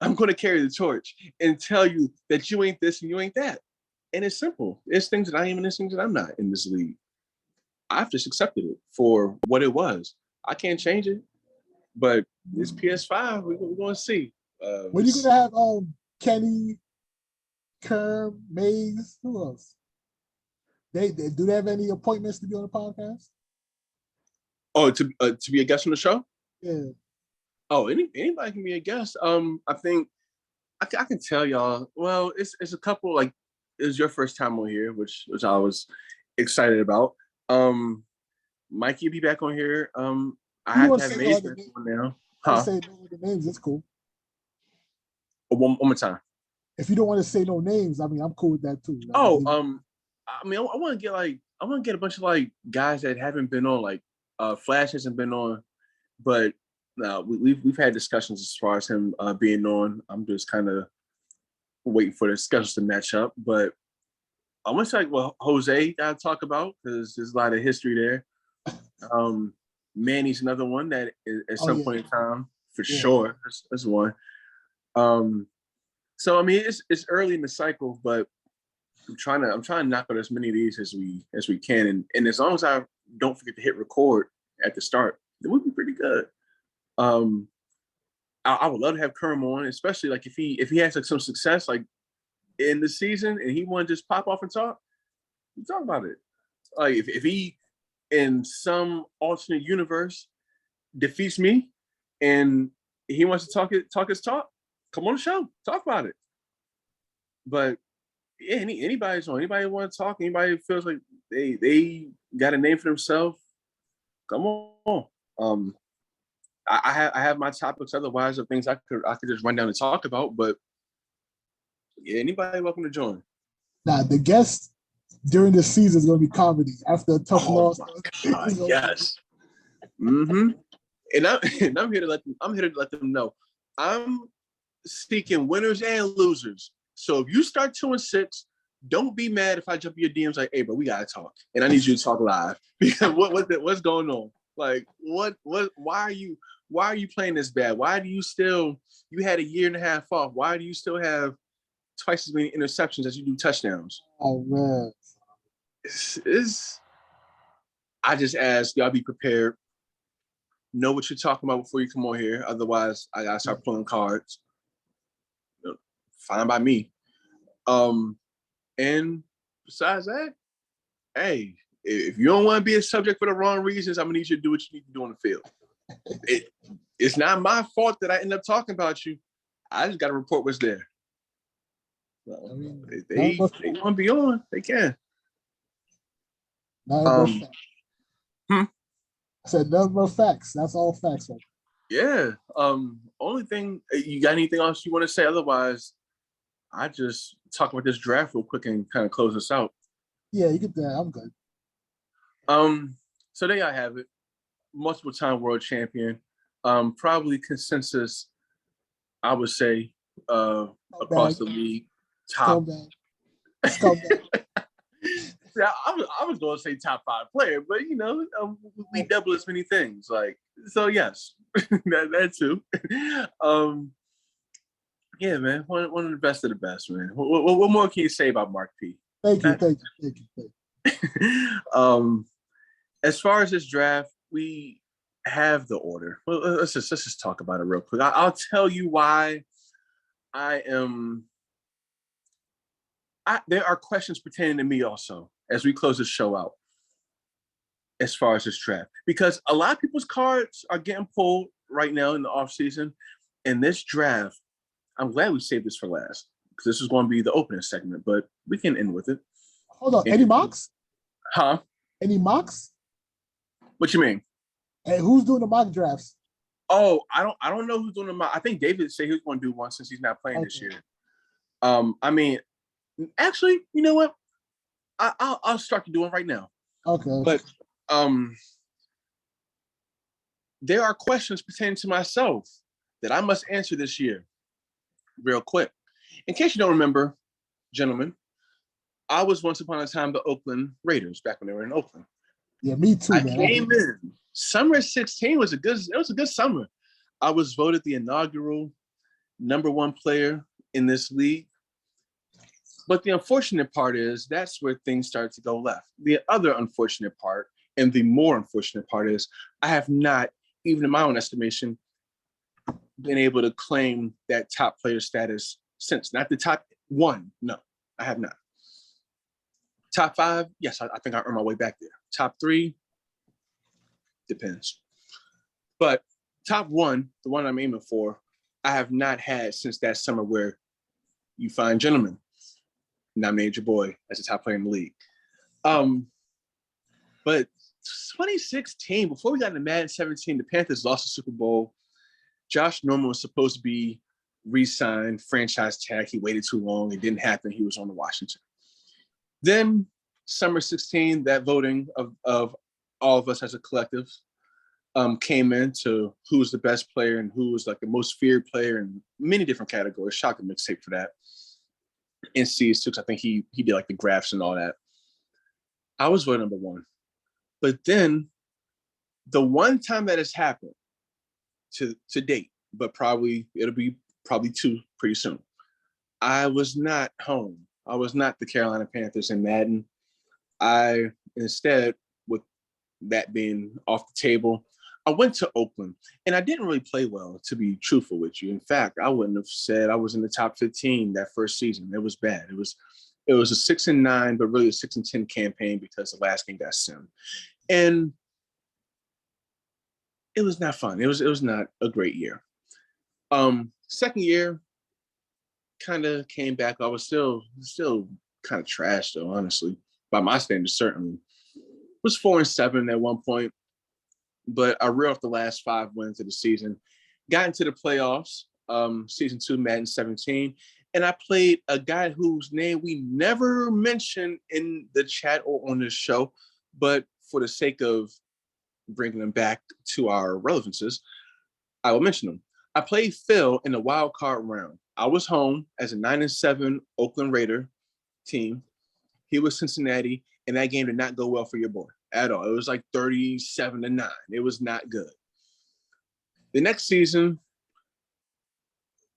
I'm going to carry the torch and tell you that you ain't this and you ain't that. And it's simple. It's things that I am and it's things that I'm not in this league. I've just accepted it for what it was. I can't change it. But it's PS5. We're going to see. When are you gonna have Kenny, Kerm, Mays? Who else? They do they have any appointments to be on the podcast? Oh, to be a guest on the show? Yeah. Oh, anybody can be a guest. I think I can tell y'all. Well, it's a couple. Like, it was your first time on here, which I was excited about. Mikey will be back on here. I have to have Maze back on now. Huh? Say no the names. It's cool. One more time. If you don't want to say no names, I mean, I'm cool with that too. Oh, I mean, I want to get a bunch of like guys that haven't been on. Like, Flash hasn't been on, but we've had discussions as far as him being on. I'm just kind of waiting for the schedules to match up. But I want to say, like, well, Jose got to talk about, because there's a lot of history there. Manny's another one that at some point in time, for sure, that's one. So I mean, it's early in the cycle, but I'm trying to knock out as many of these as we can, and as long as I don't forget to hit record at the start, it would be pretty good. I would love to have Kerm on, especially like if he has like some success like in the season and he want to just pop off and talk about it. Like if he in some alternate universe defeats me and he wants to talk his talk, come on the show, talk about it. But yeah, anybody's on. Anybody want to talk? Anybody feels like they got a name for themselves? Come on. I have my topics. Otherwise, of things I could just run down and talk about. But yeah, anybody welcome to join. Nah, the guest during the season is going to be comedy. After a tough loss, yes. Mm-hmm. And I'm here to let them know I'm seeking winners and losers. So if you start 2-6, don't be mad if I jump in your DMs like, hey, bro, we gotta talk, and I need you to talk live. Because what's going on? Like, why are you playing this bad? Why do you had a year and a half off? Why do you still have twice as many interceptions as you do touchdowns? Oh man, I just ask y'all be prepared. Know what you're talking about before you come on here. Otherwise, I gotta start pulling cards. Fine by me. And besides that, hey, if you don't want to be a subject for the wrong reasons, I'm gonna need you to do what you need to do on the field. It's not my fault that I end up talking about you. I just got to report what's there. So, I mean, they want to be on, they can. I said nothing but facts. That's all facts. Right? Yeah. Only thing, you got anything else you want to say? Otherwise, I just talk about this draft real quick and kind of close this out. Yeah, you get that. I'm good. So there I have it. Multiple time world champion. Probably consensus, I would say, across the league. Top. Yeah, I was going to say top 5 player, but we double as many things. Like, so yes, that too. Yeah, man, one of the best of the best, man. What more can you say about Mark P? Thank you. As far as this draft, we have the order. Well, let's just talk about it real quick. I'll tell you why there are questions pertaining to me also as we close the show out as far as this draft. Because a lot of people's cards are getting pulled right now in the offseason. And this draft, I'm glad we saved this for last because this is going to be the opening segment, but we can end with it. Hold on. Any mocks? Huh? Any mocks? What you mean? And who's doing the mock drafts? Oh, I don't know who's doing the mock. I think David said he was going to do one since he's not playing this year. I mean, actually, you know what? I'll start to do it right now. Okay. But there are questions pertaining to myself that I must answer this year real quick. In case you don't remember, gentlemen, I was once upon a time the Oakland Raiders back when they were in Oakland. Yeah, me too, man. I came in. Summer 16 was a good summer. I was voted the inaugural #1 player in this league. But the unfortunate part is that's where things start to go left. The other unfortunate part, and the more unfortunate part, is I have not even in my own estimation, been able to claim that top player status since. Not the top one, no, I have not. Top five, yes, I think I earned my way back there. Top three, depends. But top one, the one I'm aiming for, I have not had since that summer where you find gentlemen nominate your boy as a top player in the league. But 2016, before we got into Madden 17, the Panthers lost the Super Bowl. Josh Norman was supposed to be re-signed, franchise tag. He waited too long. It didn't happen. He was on the Washington. Then summer 16, that voting of all of us as a collective came into who was the best player and who was like the most feared player in many different categories. Shocking mixtape for that. And C's too, because I think he did like the graphs and all that. I was voted number one. But then the one time that has happened to date, but it'll be two pretty soon. I was not home. I was not the Carolina Panthers in Madden. I instead, with that being off the table, I went to Oakland, and I didn't really play well, to be truthful with you. In fact, I wouldn't have said I was in the top 15 that first season. It was bad. It was a 6-9, but really a 6-10 campaign because the last game got simmed. And it was not fun. It was not a great year. Second year, kind of came back. I was still kind of trash though, honestly, by my standards. Certainly, was 4-7 at one point, but I reeled off the last 5 wins of the season. Got into the playoffs, season 2, Madden 17, and I played a guy whose name we never mentioned in the chat or on this show, but for the sake of bringing them back to our relevances, I will mention them. I played Phil in the wild card round. I was home as a 9-7 Oakland Raider team. He was Cincinnati, and that game did not go well for your boy at all. It was like 37-9. It was not good. The next season,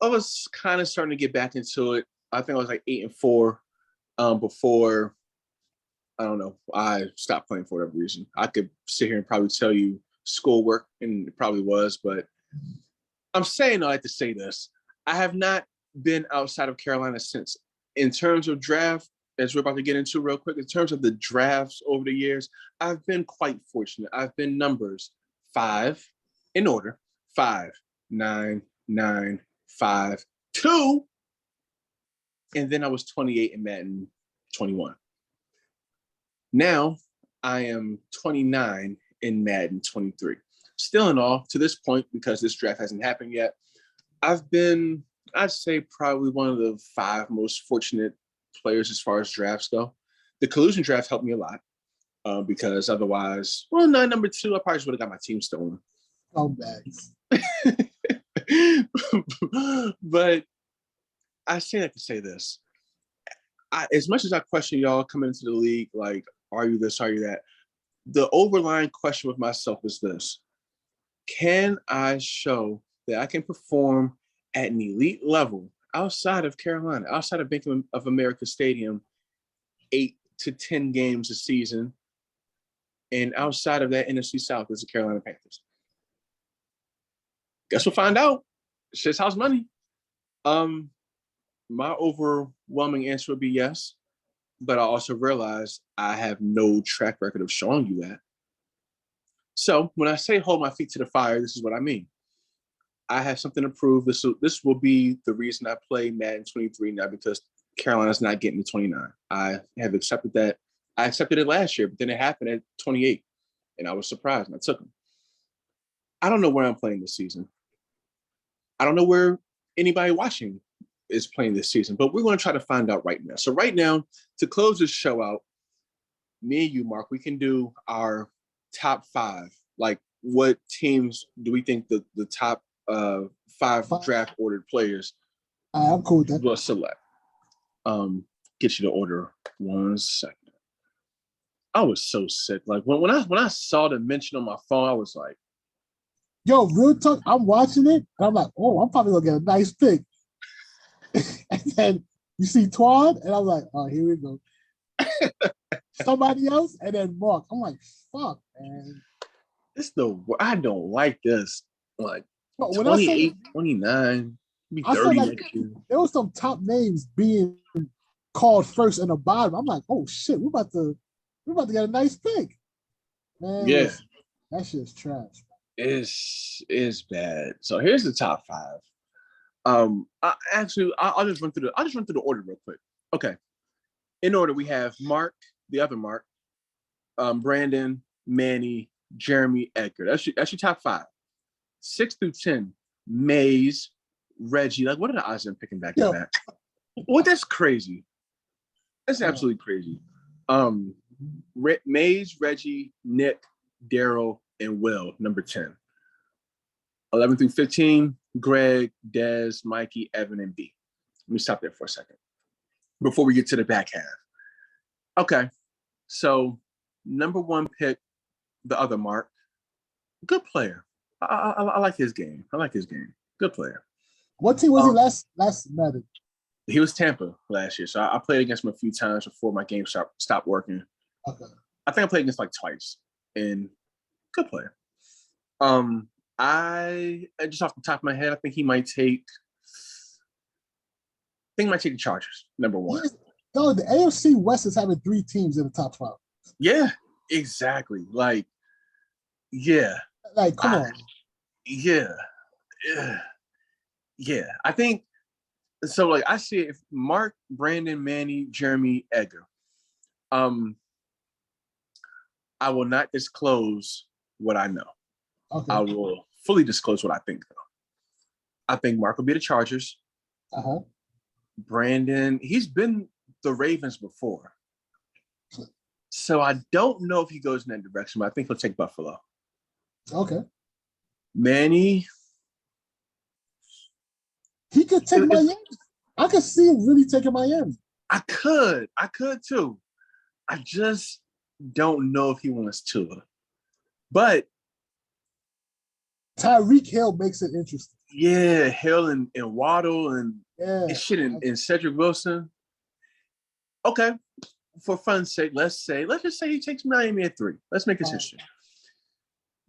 I was kind of starting to get back into it. I think I was like 8-4 before, I don't know, I stopped playing for whatever reason. I could sit here and probably tell you schoolwork, and it probably was, but I'm saying I like to say this. I have not been outside of Carolina since. In terms of draft, as we're about to get into real quick, in terms of the drafts over the years, I've been quite fortunate. I've been numbers 5 in order, 5, 9, 9, 5, 2, and then I was 28 in Madden 21. Now I am 29 in Madden 23. Still in all, to this point, because this draft hasn't happened yet, I've been, I'd say, probably one of the 5 most fortunate players as far as drafts go. The collusion draft helped me a lot because otherwise, well, not number 2, I probably just would have got my team stolen. Oh, bags. But I say that to say this. As much as I question y'all coming into the league, like, are you this, are you that? The overlying question with myself is this. Can I show that I can perform at an elite level outside of Carolina, outside of Bank of America Stadium, 8 to 10 games a season, and outside of that NFC South is the Carolina Panthers? Guess we'll find out. Shit's house money. My overwhelming answer would be yes, but I also realize I have no track record of showing you that. So when I say hold my feet to the fire, this is what I mean. I have something to prove. This will be the reason I play Madden 23 now, because Carolina's not getting to 29. I have accepted that. I accepted it last year, but then it happened at 28, and I was surprised, and I took them. I don't know where I'm playing this season. I don't know where anybody watching is playing this season, but we're going to try to find out right now. So right now, to close this show out, me and you, Mark, we can do our top 5. Like, what teams do we think the top 5 draft ordered players I'm cool with that. will select? Get you to order 1 second. I was so sick. Like when I saw the mention on my phone, I was like, yo, real talk, I'm watching it, and I'm like, oh, I'm probably gonna get a nice pick. And then you see Twan, and I'm like, oh, here we go. Somebody else, and then Mark. I'm like, fuck, man. I don't like this. Like But when I say 28, 29, be I 30 felt like next year. there was some top names being called first in the bottom. I'm like, oh shit, we're about to get a nice pick. Man, Yeah, listen, that shit's trash. is bad. So here's the top five. I'll just run through the order real quick. Okay, in order we have Mark, the other Mark, Brandon, Manny, Jeremy, Edgar. That's your top five. 6 through 10, Maze, Reggie. Like, what are the odds of picking back to back? Well, that's crazy. That's absolutely crazy. Maze, Reggie, Nick, Daryl, and Will, number 10. 11 through 15, Greg, Dez, Mikey, Evan, and B. Let me stop there for a second before we get to the back half. Okay, so number one pick, the other Mark. Good player. I like his game. Good player. What team was he last Madden? He was Tampa last year, so I played against him a few times before my game stopped working. Okay. I think I played against like twice, and good player. I just off the top of my head, I think he might take. The Chargers, number one. No, the AFC West is having 3 teams in the top 5. Yeah, exactly. Like, yeah. Like, come on. Yeah. I think so. Like, I see it. If Mark, Brandon, Manny, Jeremy, Edgar. I will not disclose what I know. Okay. I will fully disclose what I think, though. I think Mark will be the Chargers. Uh-huh. Brandon, he's been the Ravens before. So I don't know if he goes in that direction, but I think he'll take Buffalo. Okay. Manny. He could take Miami. I could see him really taking Miami. I could too. I just don't know if he wants to. But Tyreek Hill makes it interesting. Yeah, Hill and Waddle and shit and Cedric Wilson. Okay, for fun's sake, let's just say he takes Miami at 3. Let's make this interesting.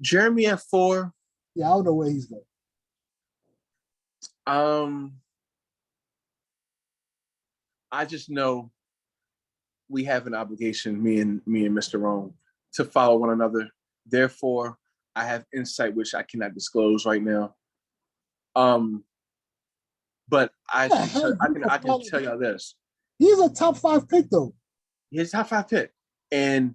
Jeremy at 4. Yeah, I don't know where he's going. I just know we have an obligation, me and Mr. Rome, to follow one another. Therefore, I have insight which I cannot disclose right now. But I can tell y'all this. He's a top 5 pick, though. He's a top 5 pick. And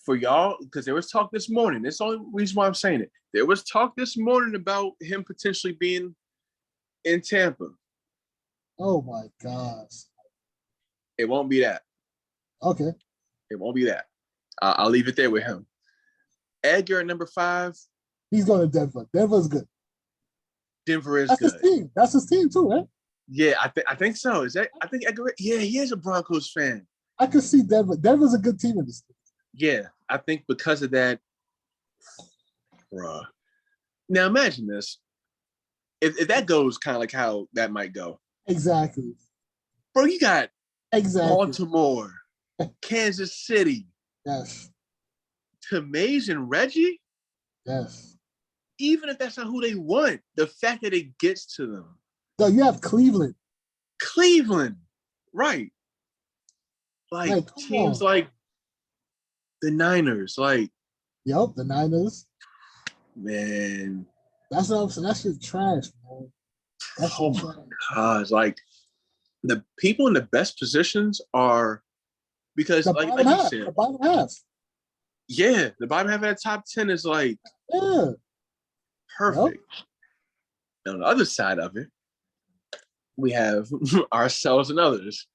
for y'all, because there was talk this morning, that's the only reason why I'm saying it. There was talk this morning about him potentially being in Tampa. Oh, my gosh. It won't be that. Okay. It won't be that. I'll leave it there with him. Edgar at number 5. He's going to Denver. Denver's good. Denver is That's good. His team. That's his team too, right? Yeah, I think so. I think Edgar. Yeah, he is a Broncos fan. I can see Denver. Denver's a good team in this team. Yeah, I think because of that, bruh. Now imagine this. If that goes kind of like how that might go. Exactly. Bro, you got Baltimore, Kansas City. Yes. To Mays and Reggie? Yes. Even if that's not who they want, the fact that it gets to them. No, you have Cleveland. Right. Like teams like the Niners, like. Yep, the Niners. Man. That's what I'm saying. That shit's trash, man. Oh my gosh. Like, the people in the best positions are, because the like bottom half, you said. The bottom half. Yeah, the bottom half of that top 10 is like perfect. Yep. On the other side of it, we have ourselves and others.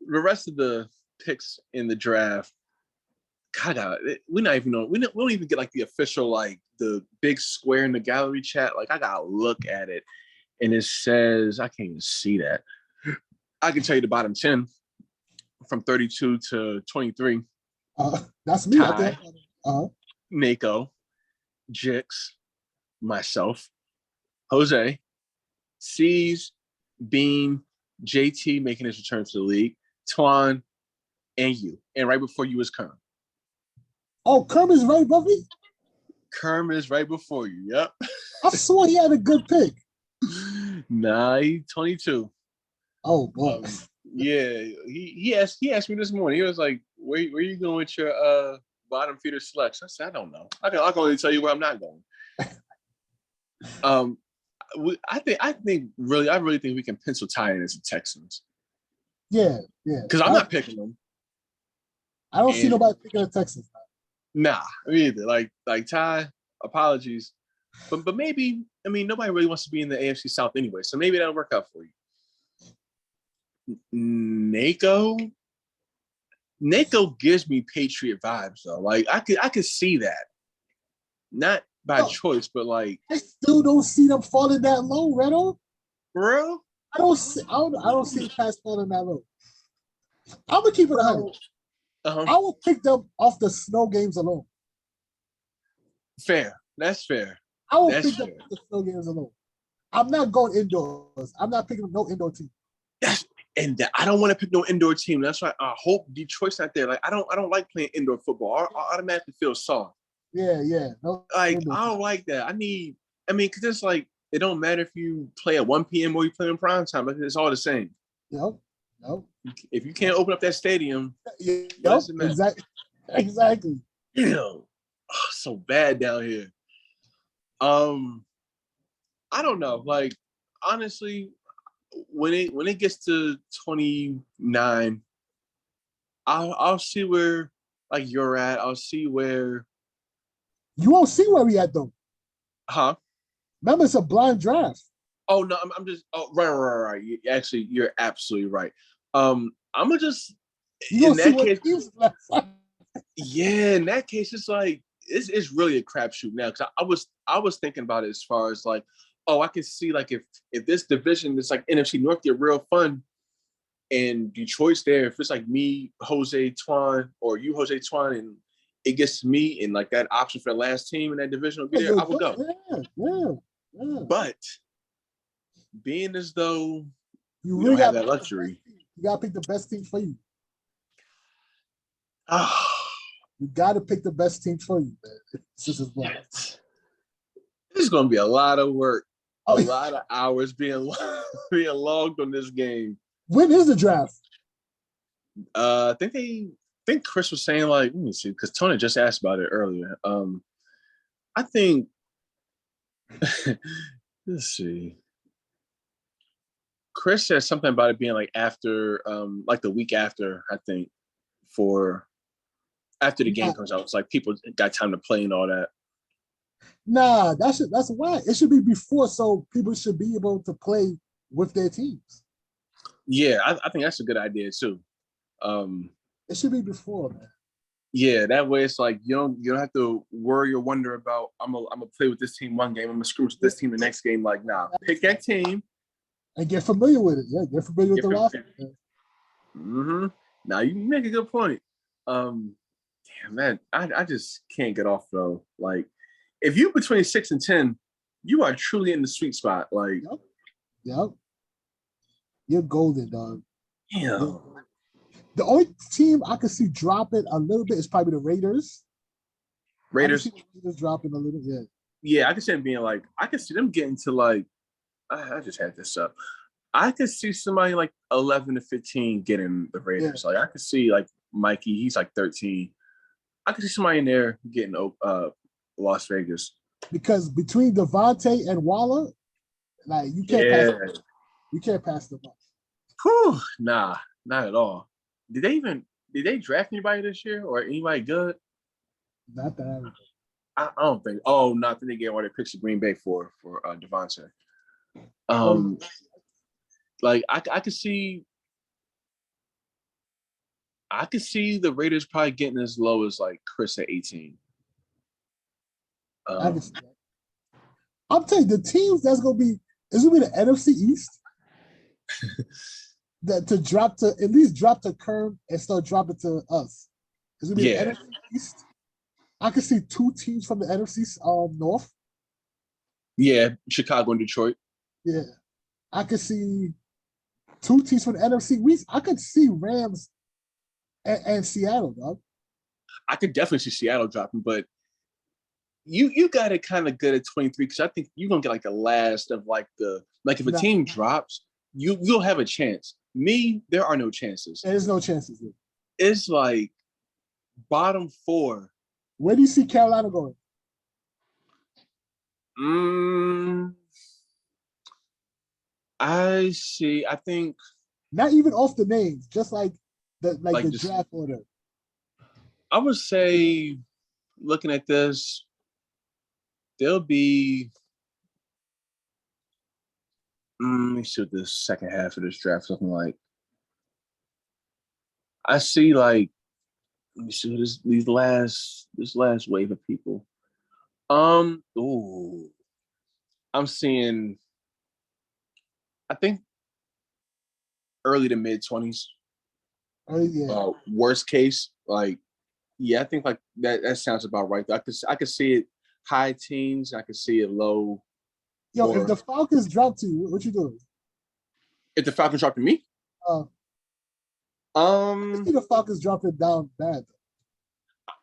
The rest of the picks in the draft, God, we don't even get like the official, like the big square in the gallery chat. Like, I gotta look at it, and it says, I can't even see that. I can tell you the bottom 10 from 32 to 23. That's me. Ty, Mako, Jix, myself, Jose, C's, Bean, JT making his return to the league, Twan, and you. And right before you was Kerm. Oh, Kerm is right above me? Kerm is right before you. Yep. I saw he had a good pick. Nah, he's 22. Oh boy. Yeah, he asked me this morning. He was like, "Where you going with your bottom feeder selection?" I said, "I don't know. I can only tell you where I'm not going." I really think we can pencil tie in as the Texans. Yeah. Because I'm not picking them. I don't see nobody picking the Texans. Nah, me either. Like Ty, apologies. But maybe, I mean, nobody really wants to be in the AFC South anyway, so maybe that'll work out for you. Nako gives me Patriot vibes though. Like I could see that. Not by choice, but like I still don't see them falling that low, Redo. Bro? I don't see the pass falling that low. I'm gonna keep it 100. I will pick them off the snow games alone. Fair. That's fair. I will pick them off the snow games alone. I'm not going indoors. I'm not picking no indoor team. I don't want to pick no indoor team. That's why I hope Detroit's not there. Like I don't like playing indoor football. I automatically feel soft. Yeah. No, like I don't like that. Because it's like it don't matter if you play at 1 p.m. or you play in prime time. Like, it's all the same. Yep. If you can't open up that stadium, exactly. So bad down here. I don't know. Like honestly, when it gets to 29, I'll see where like you're at. I'll see where you won't see where we at though. Huh? Remember, it's a blind draft. Oh no, I'm just right. Actually, you're absolutely right. I'm gonna just in that case. Yeah, in that case, it's like it's really a crapshoot now because I was thinking about it as far as like, oh, I can see like if this division is like NFC North, they're real fun, and Detroit's there. If it's like me, Jose Twan, or you, Jose Twan, and it gets to me and like that option for the last team in that division will be there, I will go. Yeah. But being as though you really don't have that luxury, you gotta pick the best team for you. You gotta pick the best team for you, man. This is gonna be a lot of work, a lot of hours being logged on this game. When is the draft? I think Chris was saying like, let me see, because Tony just asked about it earlier. I think let's see. Chris said something about it being like after, like the week after, I think, for after the game comes out. It's like people got time to play and all that. Nah, that's why. It should be before, so people should be able to play with their teams. Yeah, I think that's a good idea too. It should be before, man. Yeah, that way it's like you don't have to worry or wonder about I'm gonna play with this team one game, I'm gonna screw with this team the next game. Like, nah, pick that team and get familiar with it. Yeah, get familiar with the roster. Mm-hmm. Now you make a good point. Damn, man, I just can't get off though. Like, if you between 6 and 10, you are truly in the sweet spot. Like, yep. You're golden, dog. Yeah. The only team I could see dropping a little bit is probably the Raiders. Raiders dropping a little, yeah. Yeah, I could see them being like, I could see them getting to like, I just had this up. I could see somebody like 11 to 15 getting the Raiders. Yeah. Like, I could see like Mikey, he's like 13. I could see somebody in there getting Las Vegas. Because between Devontae and Waller, like you can't pass them up. Whew, nah, not at all. Did they draft anybody this year or anybody good? Not that I don't think. Oh, not that they gave all their picks to Green Bay for Devontae. Like I could see the Raiders probably getting as low as like Chris at 18. I'm telling you, the teams that's gonna be the NFC East. That to drop to at least drop to Kerm and start dropping to us. It's gonna be the NFC East. I can see two teams from the NFC North. Yeah, Chicago and Detroit. Yeah, I could see two teams from the NFC West. I could see Rams and Seattle, dog. I could definitely see Seattle dropping, but you got it kind of good at 23 because I think you're gonna get like the last of like if a team drops, you'll have a chance. Me, there are no chances. There's no chances. It's like bottom 4. Where do you see Carolina going? I think not even off the names, just like the draft order. I would say, looking at this, there'll be. Let me see what the second half of this draft is looking like. I see like, let me see what this last wave of people. I'm seeing, I think, early to mid 20s. Yeah. Worst case, like, yeah, I think like that sounds about right. I could see it high teens. I could see it low. Yo, if the Falcons drop to you, what you doing? If the Falcons drop to me? I see the Falcons dropping down bad.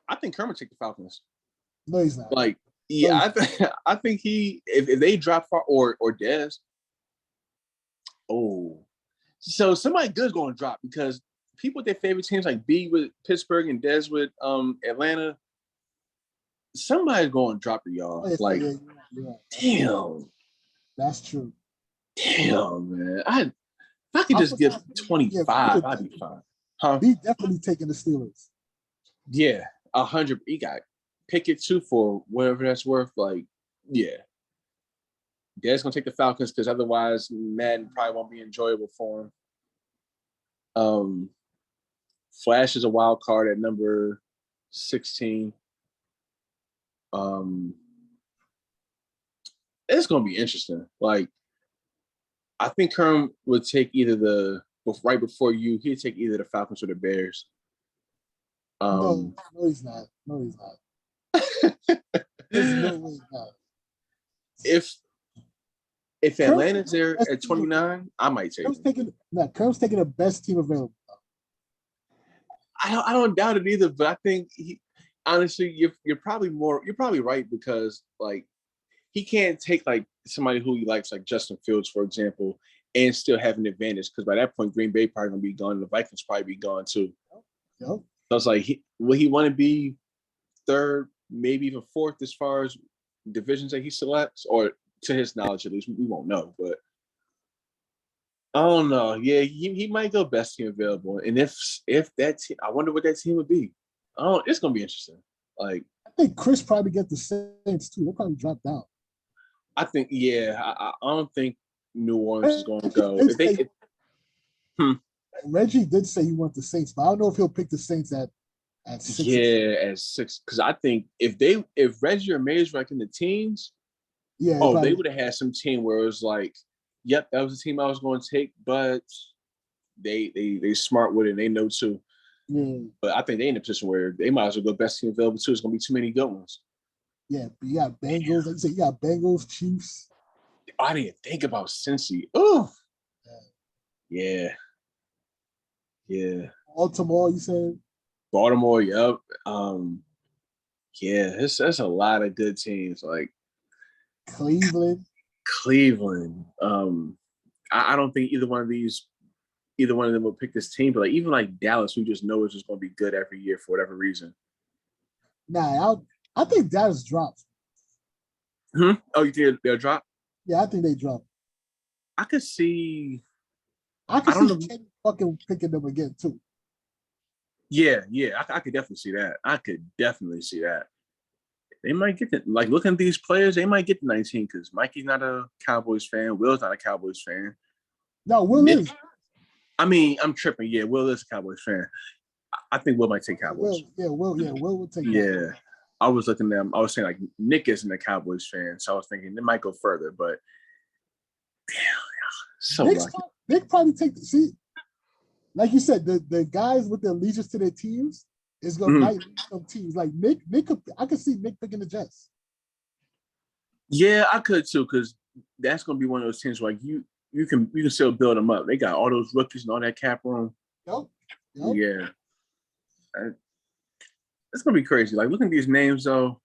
I think Kermit take the Falcons. No, he's not. Like, yeah, I think if they drop far or Dez. Oh, so somebody good's going to drop because people with their favorite teams like B with Pittsburgh and Dez with Atlanta. Somebody's going to drop it, y'all. Yeah. Damn. That's true. Damn, man. If I could just give 25, I'd be fine. Huh? He definitely taking the Steelers. Yeah, 100. He got Pickett too for whatever that's worth. Like, yeah. Dad's gonna take the Falcons because otherwise Madden probably won't be enjoyable for him. Flash is a wild card at number 16. It's gonna be interesting. Like, I think Kerm would take either right before you. He'd take either the Falcons or the Bears. No, he's not. No, he's not. There's no way he's not. If Atlanta's there at 29, I might take it. Kerm's taking the best team available. I don't doubt it either, but I think honestly, you're probably right because like he can't take like somebody who he likes like Justin Fields, for example, and still have an advantage because by that point Green Bay probably gonna be gone, the Vikings probably be gone too. Yep. So it's like, will he want to be third, maybe even fourth as far as divisions that he selects, or to his knowledge at least, we won't know. But I don't know. Yeah, he might go best team available, and if that team, I wonder what that team would be. It's gonna be interesting. Like, I think Chris probably get the Saints too. They'll probably drop down. I think, yeah. I don't think New Orleans is going to go. Reggie did say he wants the Saints, but I don't know if he'll pick the Saints at 6. Yeah, at 6. Because I think if Reggie or Mays were like in the teens, they would have had some team where it was like, yep, that was the team I was going to take, but they smart with it and they know too. Yeah. But I think they in a position where they might as well go best team available too. It's going to be too many good ones. Yeah, but you got Bengals. Like you said, you got Bengals, Chiefs. I didn't think about Cincy. Oh, yeah. Baltimore, you said? Baltimore, yep. Yeah, that's a lot of good teams. Like Cleveland. I don't think either one of them will pick this team, but like even like Dallas, who just know it's just going to be good every year for whatever reason. Nah, I think Dallas drops. Oh, you think they'll drop? Yeah, I think they drop. I could see. I see Kenny fucking picking them again too. Yeah, I could definitely see that. They might get it. Like, looking at these players, they might get the 19 because Mikey's not a Cowboys fan. Will's not a Cowboys fan. No, Will is. I mean, I'm tripping. Yeah, Will is a Cowboys fan. I think Will might take Cowboys. Will will take. Yeah, Cowboys. I was looking at them. I was saying like Nick isn't a Cowboys fan, so I was thinking they might go further. But damn, so Nick probably take the seat. Like you said, the guys with their allegiance to their teams is gonna might lead some teams. Like Nick, I could see Nick picking the Jets. Yeah, I could too, because that's gonna be one of those teams where like you can still build them up. They got all those rookies and all that cap room. Yep. Yeah. It's gonna be crazy. Like, looking at these names though,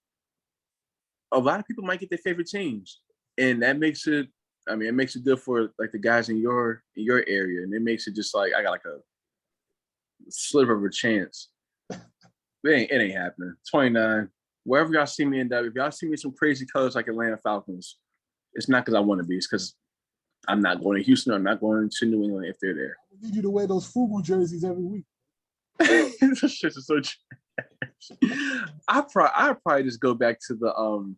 a lot of people might get their favorite teams, and that makes it. I mean, it makes it good for like the guys in your area, and it makes it just like I got like a sliver of a chance. It ain't happening. 29. Wherever y'all see me in W, if y'all see me some crazy colors like Atlanta Falcons, it's not because I want to be. It's because I'm not going to Houston. Or I'm not going to New England if they're there. I need you to wear those FUBU jerseys every week. This shit is so trash. I probably just go back to the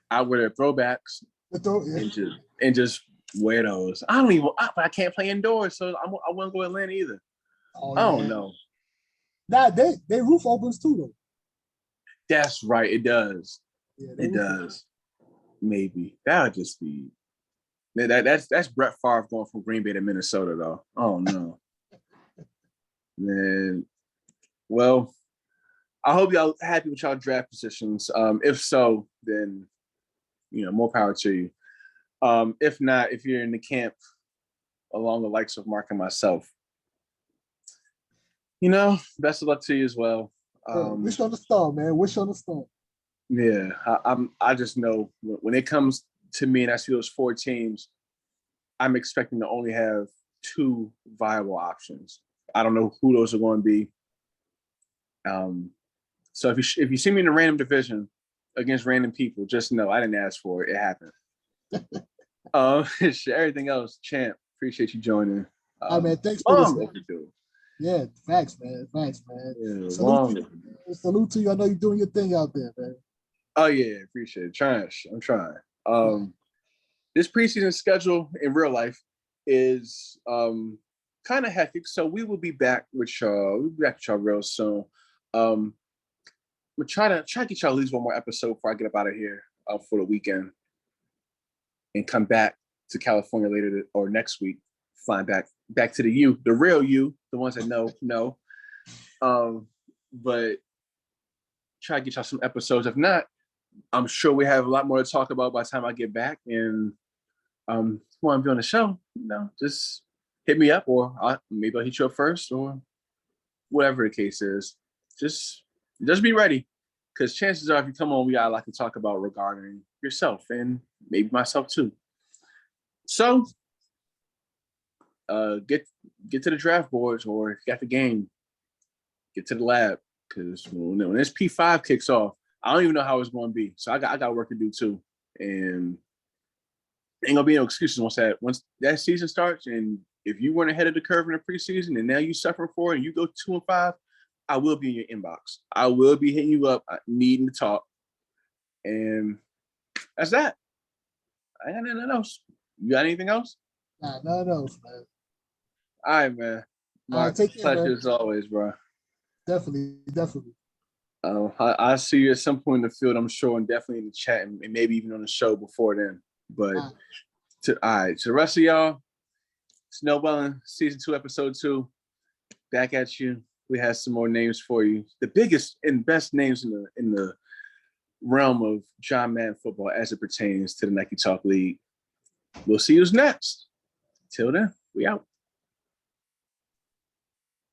I wear their throwbacks and just wear those. I can't play indoors, so I won't go to Atlanta either. Oh, I don't know. Nah, they roof opens too though. That's right. It does. Yeah, it does. Maybe that would just be. That's Brett Favre going from Green Bay to Minnesota though. Oh no. Man. Well, I hope y'all happy with y'all draft positions. If so, then more power to you. If not, if you're in the camp along the likes of Mark and myself, best of luck to you as well. Wish on the star, man. Wish on the star. Yeah, I just know when it comes to me and I see those 4 teams, I'm expecting to only have 2 viable options. I don't know who those are going to be. So if you see me in a random division against random people, just know I didn't ask for it. It happened. Everything else, champ. Appreciate you joining. Man, thanks for this. Man. Yeah, facts, man. Yeah, salute to you. I know you're doing your thing out there, man. Oh yeah, appreciate it. I'm trying. This preseason schedule in real life is kind of hectic, so we will be back with y'all. We'll be back with y'all real soon. We'll try to get y'all at least one more episode before I get up out of here for the weekend and come back to California later or next week. Flying back to the real you, the ones that know. But try to get y'all some episodes. If not, I'm sure we have a lot more to talk about by the time I get back. And want to be on the show, just hit me up, or maybe I'll hit you up first, or whatever the case is. Just be ready, because chances are, if you come on, we got a lot to talk about regarding yourself and maybe myself too. So, get to the draft boards, or if you got the game, get to the lab, because when this P5 kicks off, I don't even know how it's going to be. So I got work to do too, and ain't gonna be no excuses once that season starts. And if you weren't ahead of the curve in the preseason and now you suffering for it and you go 2-5, I will be in your inbox. I will be hitting you up, needing to talk, and that's that. I ain't got nothing else. You got anything else? Nah, nothing else, man. All right, man. My pleasure as always, bro. Definitely. I'll see you at some point in the field, I'm sure, and definitely in the chat, and maybe even on the show before then. But to the rest of y'all, it's No Wellin, season 2, episode 2. Back at you. We have some more names for you. The biggest and best names in the realm of John Madden football as it pertains to the Nike Talk League. We'll see who's next. Till then, we out.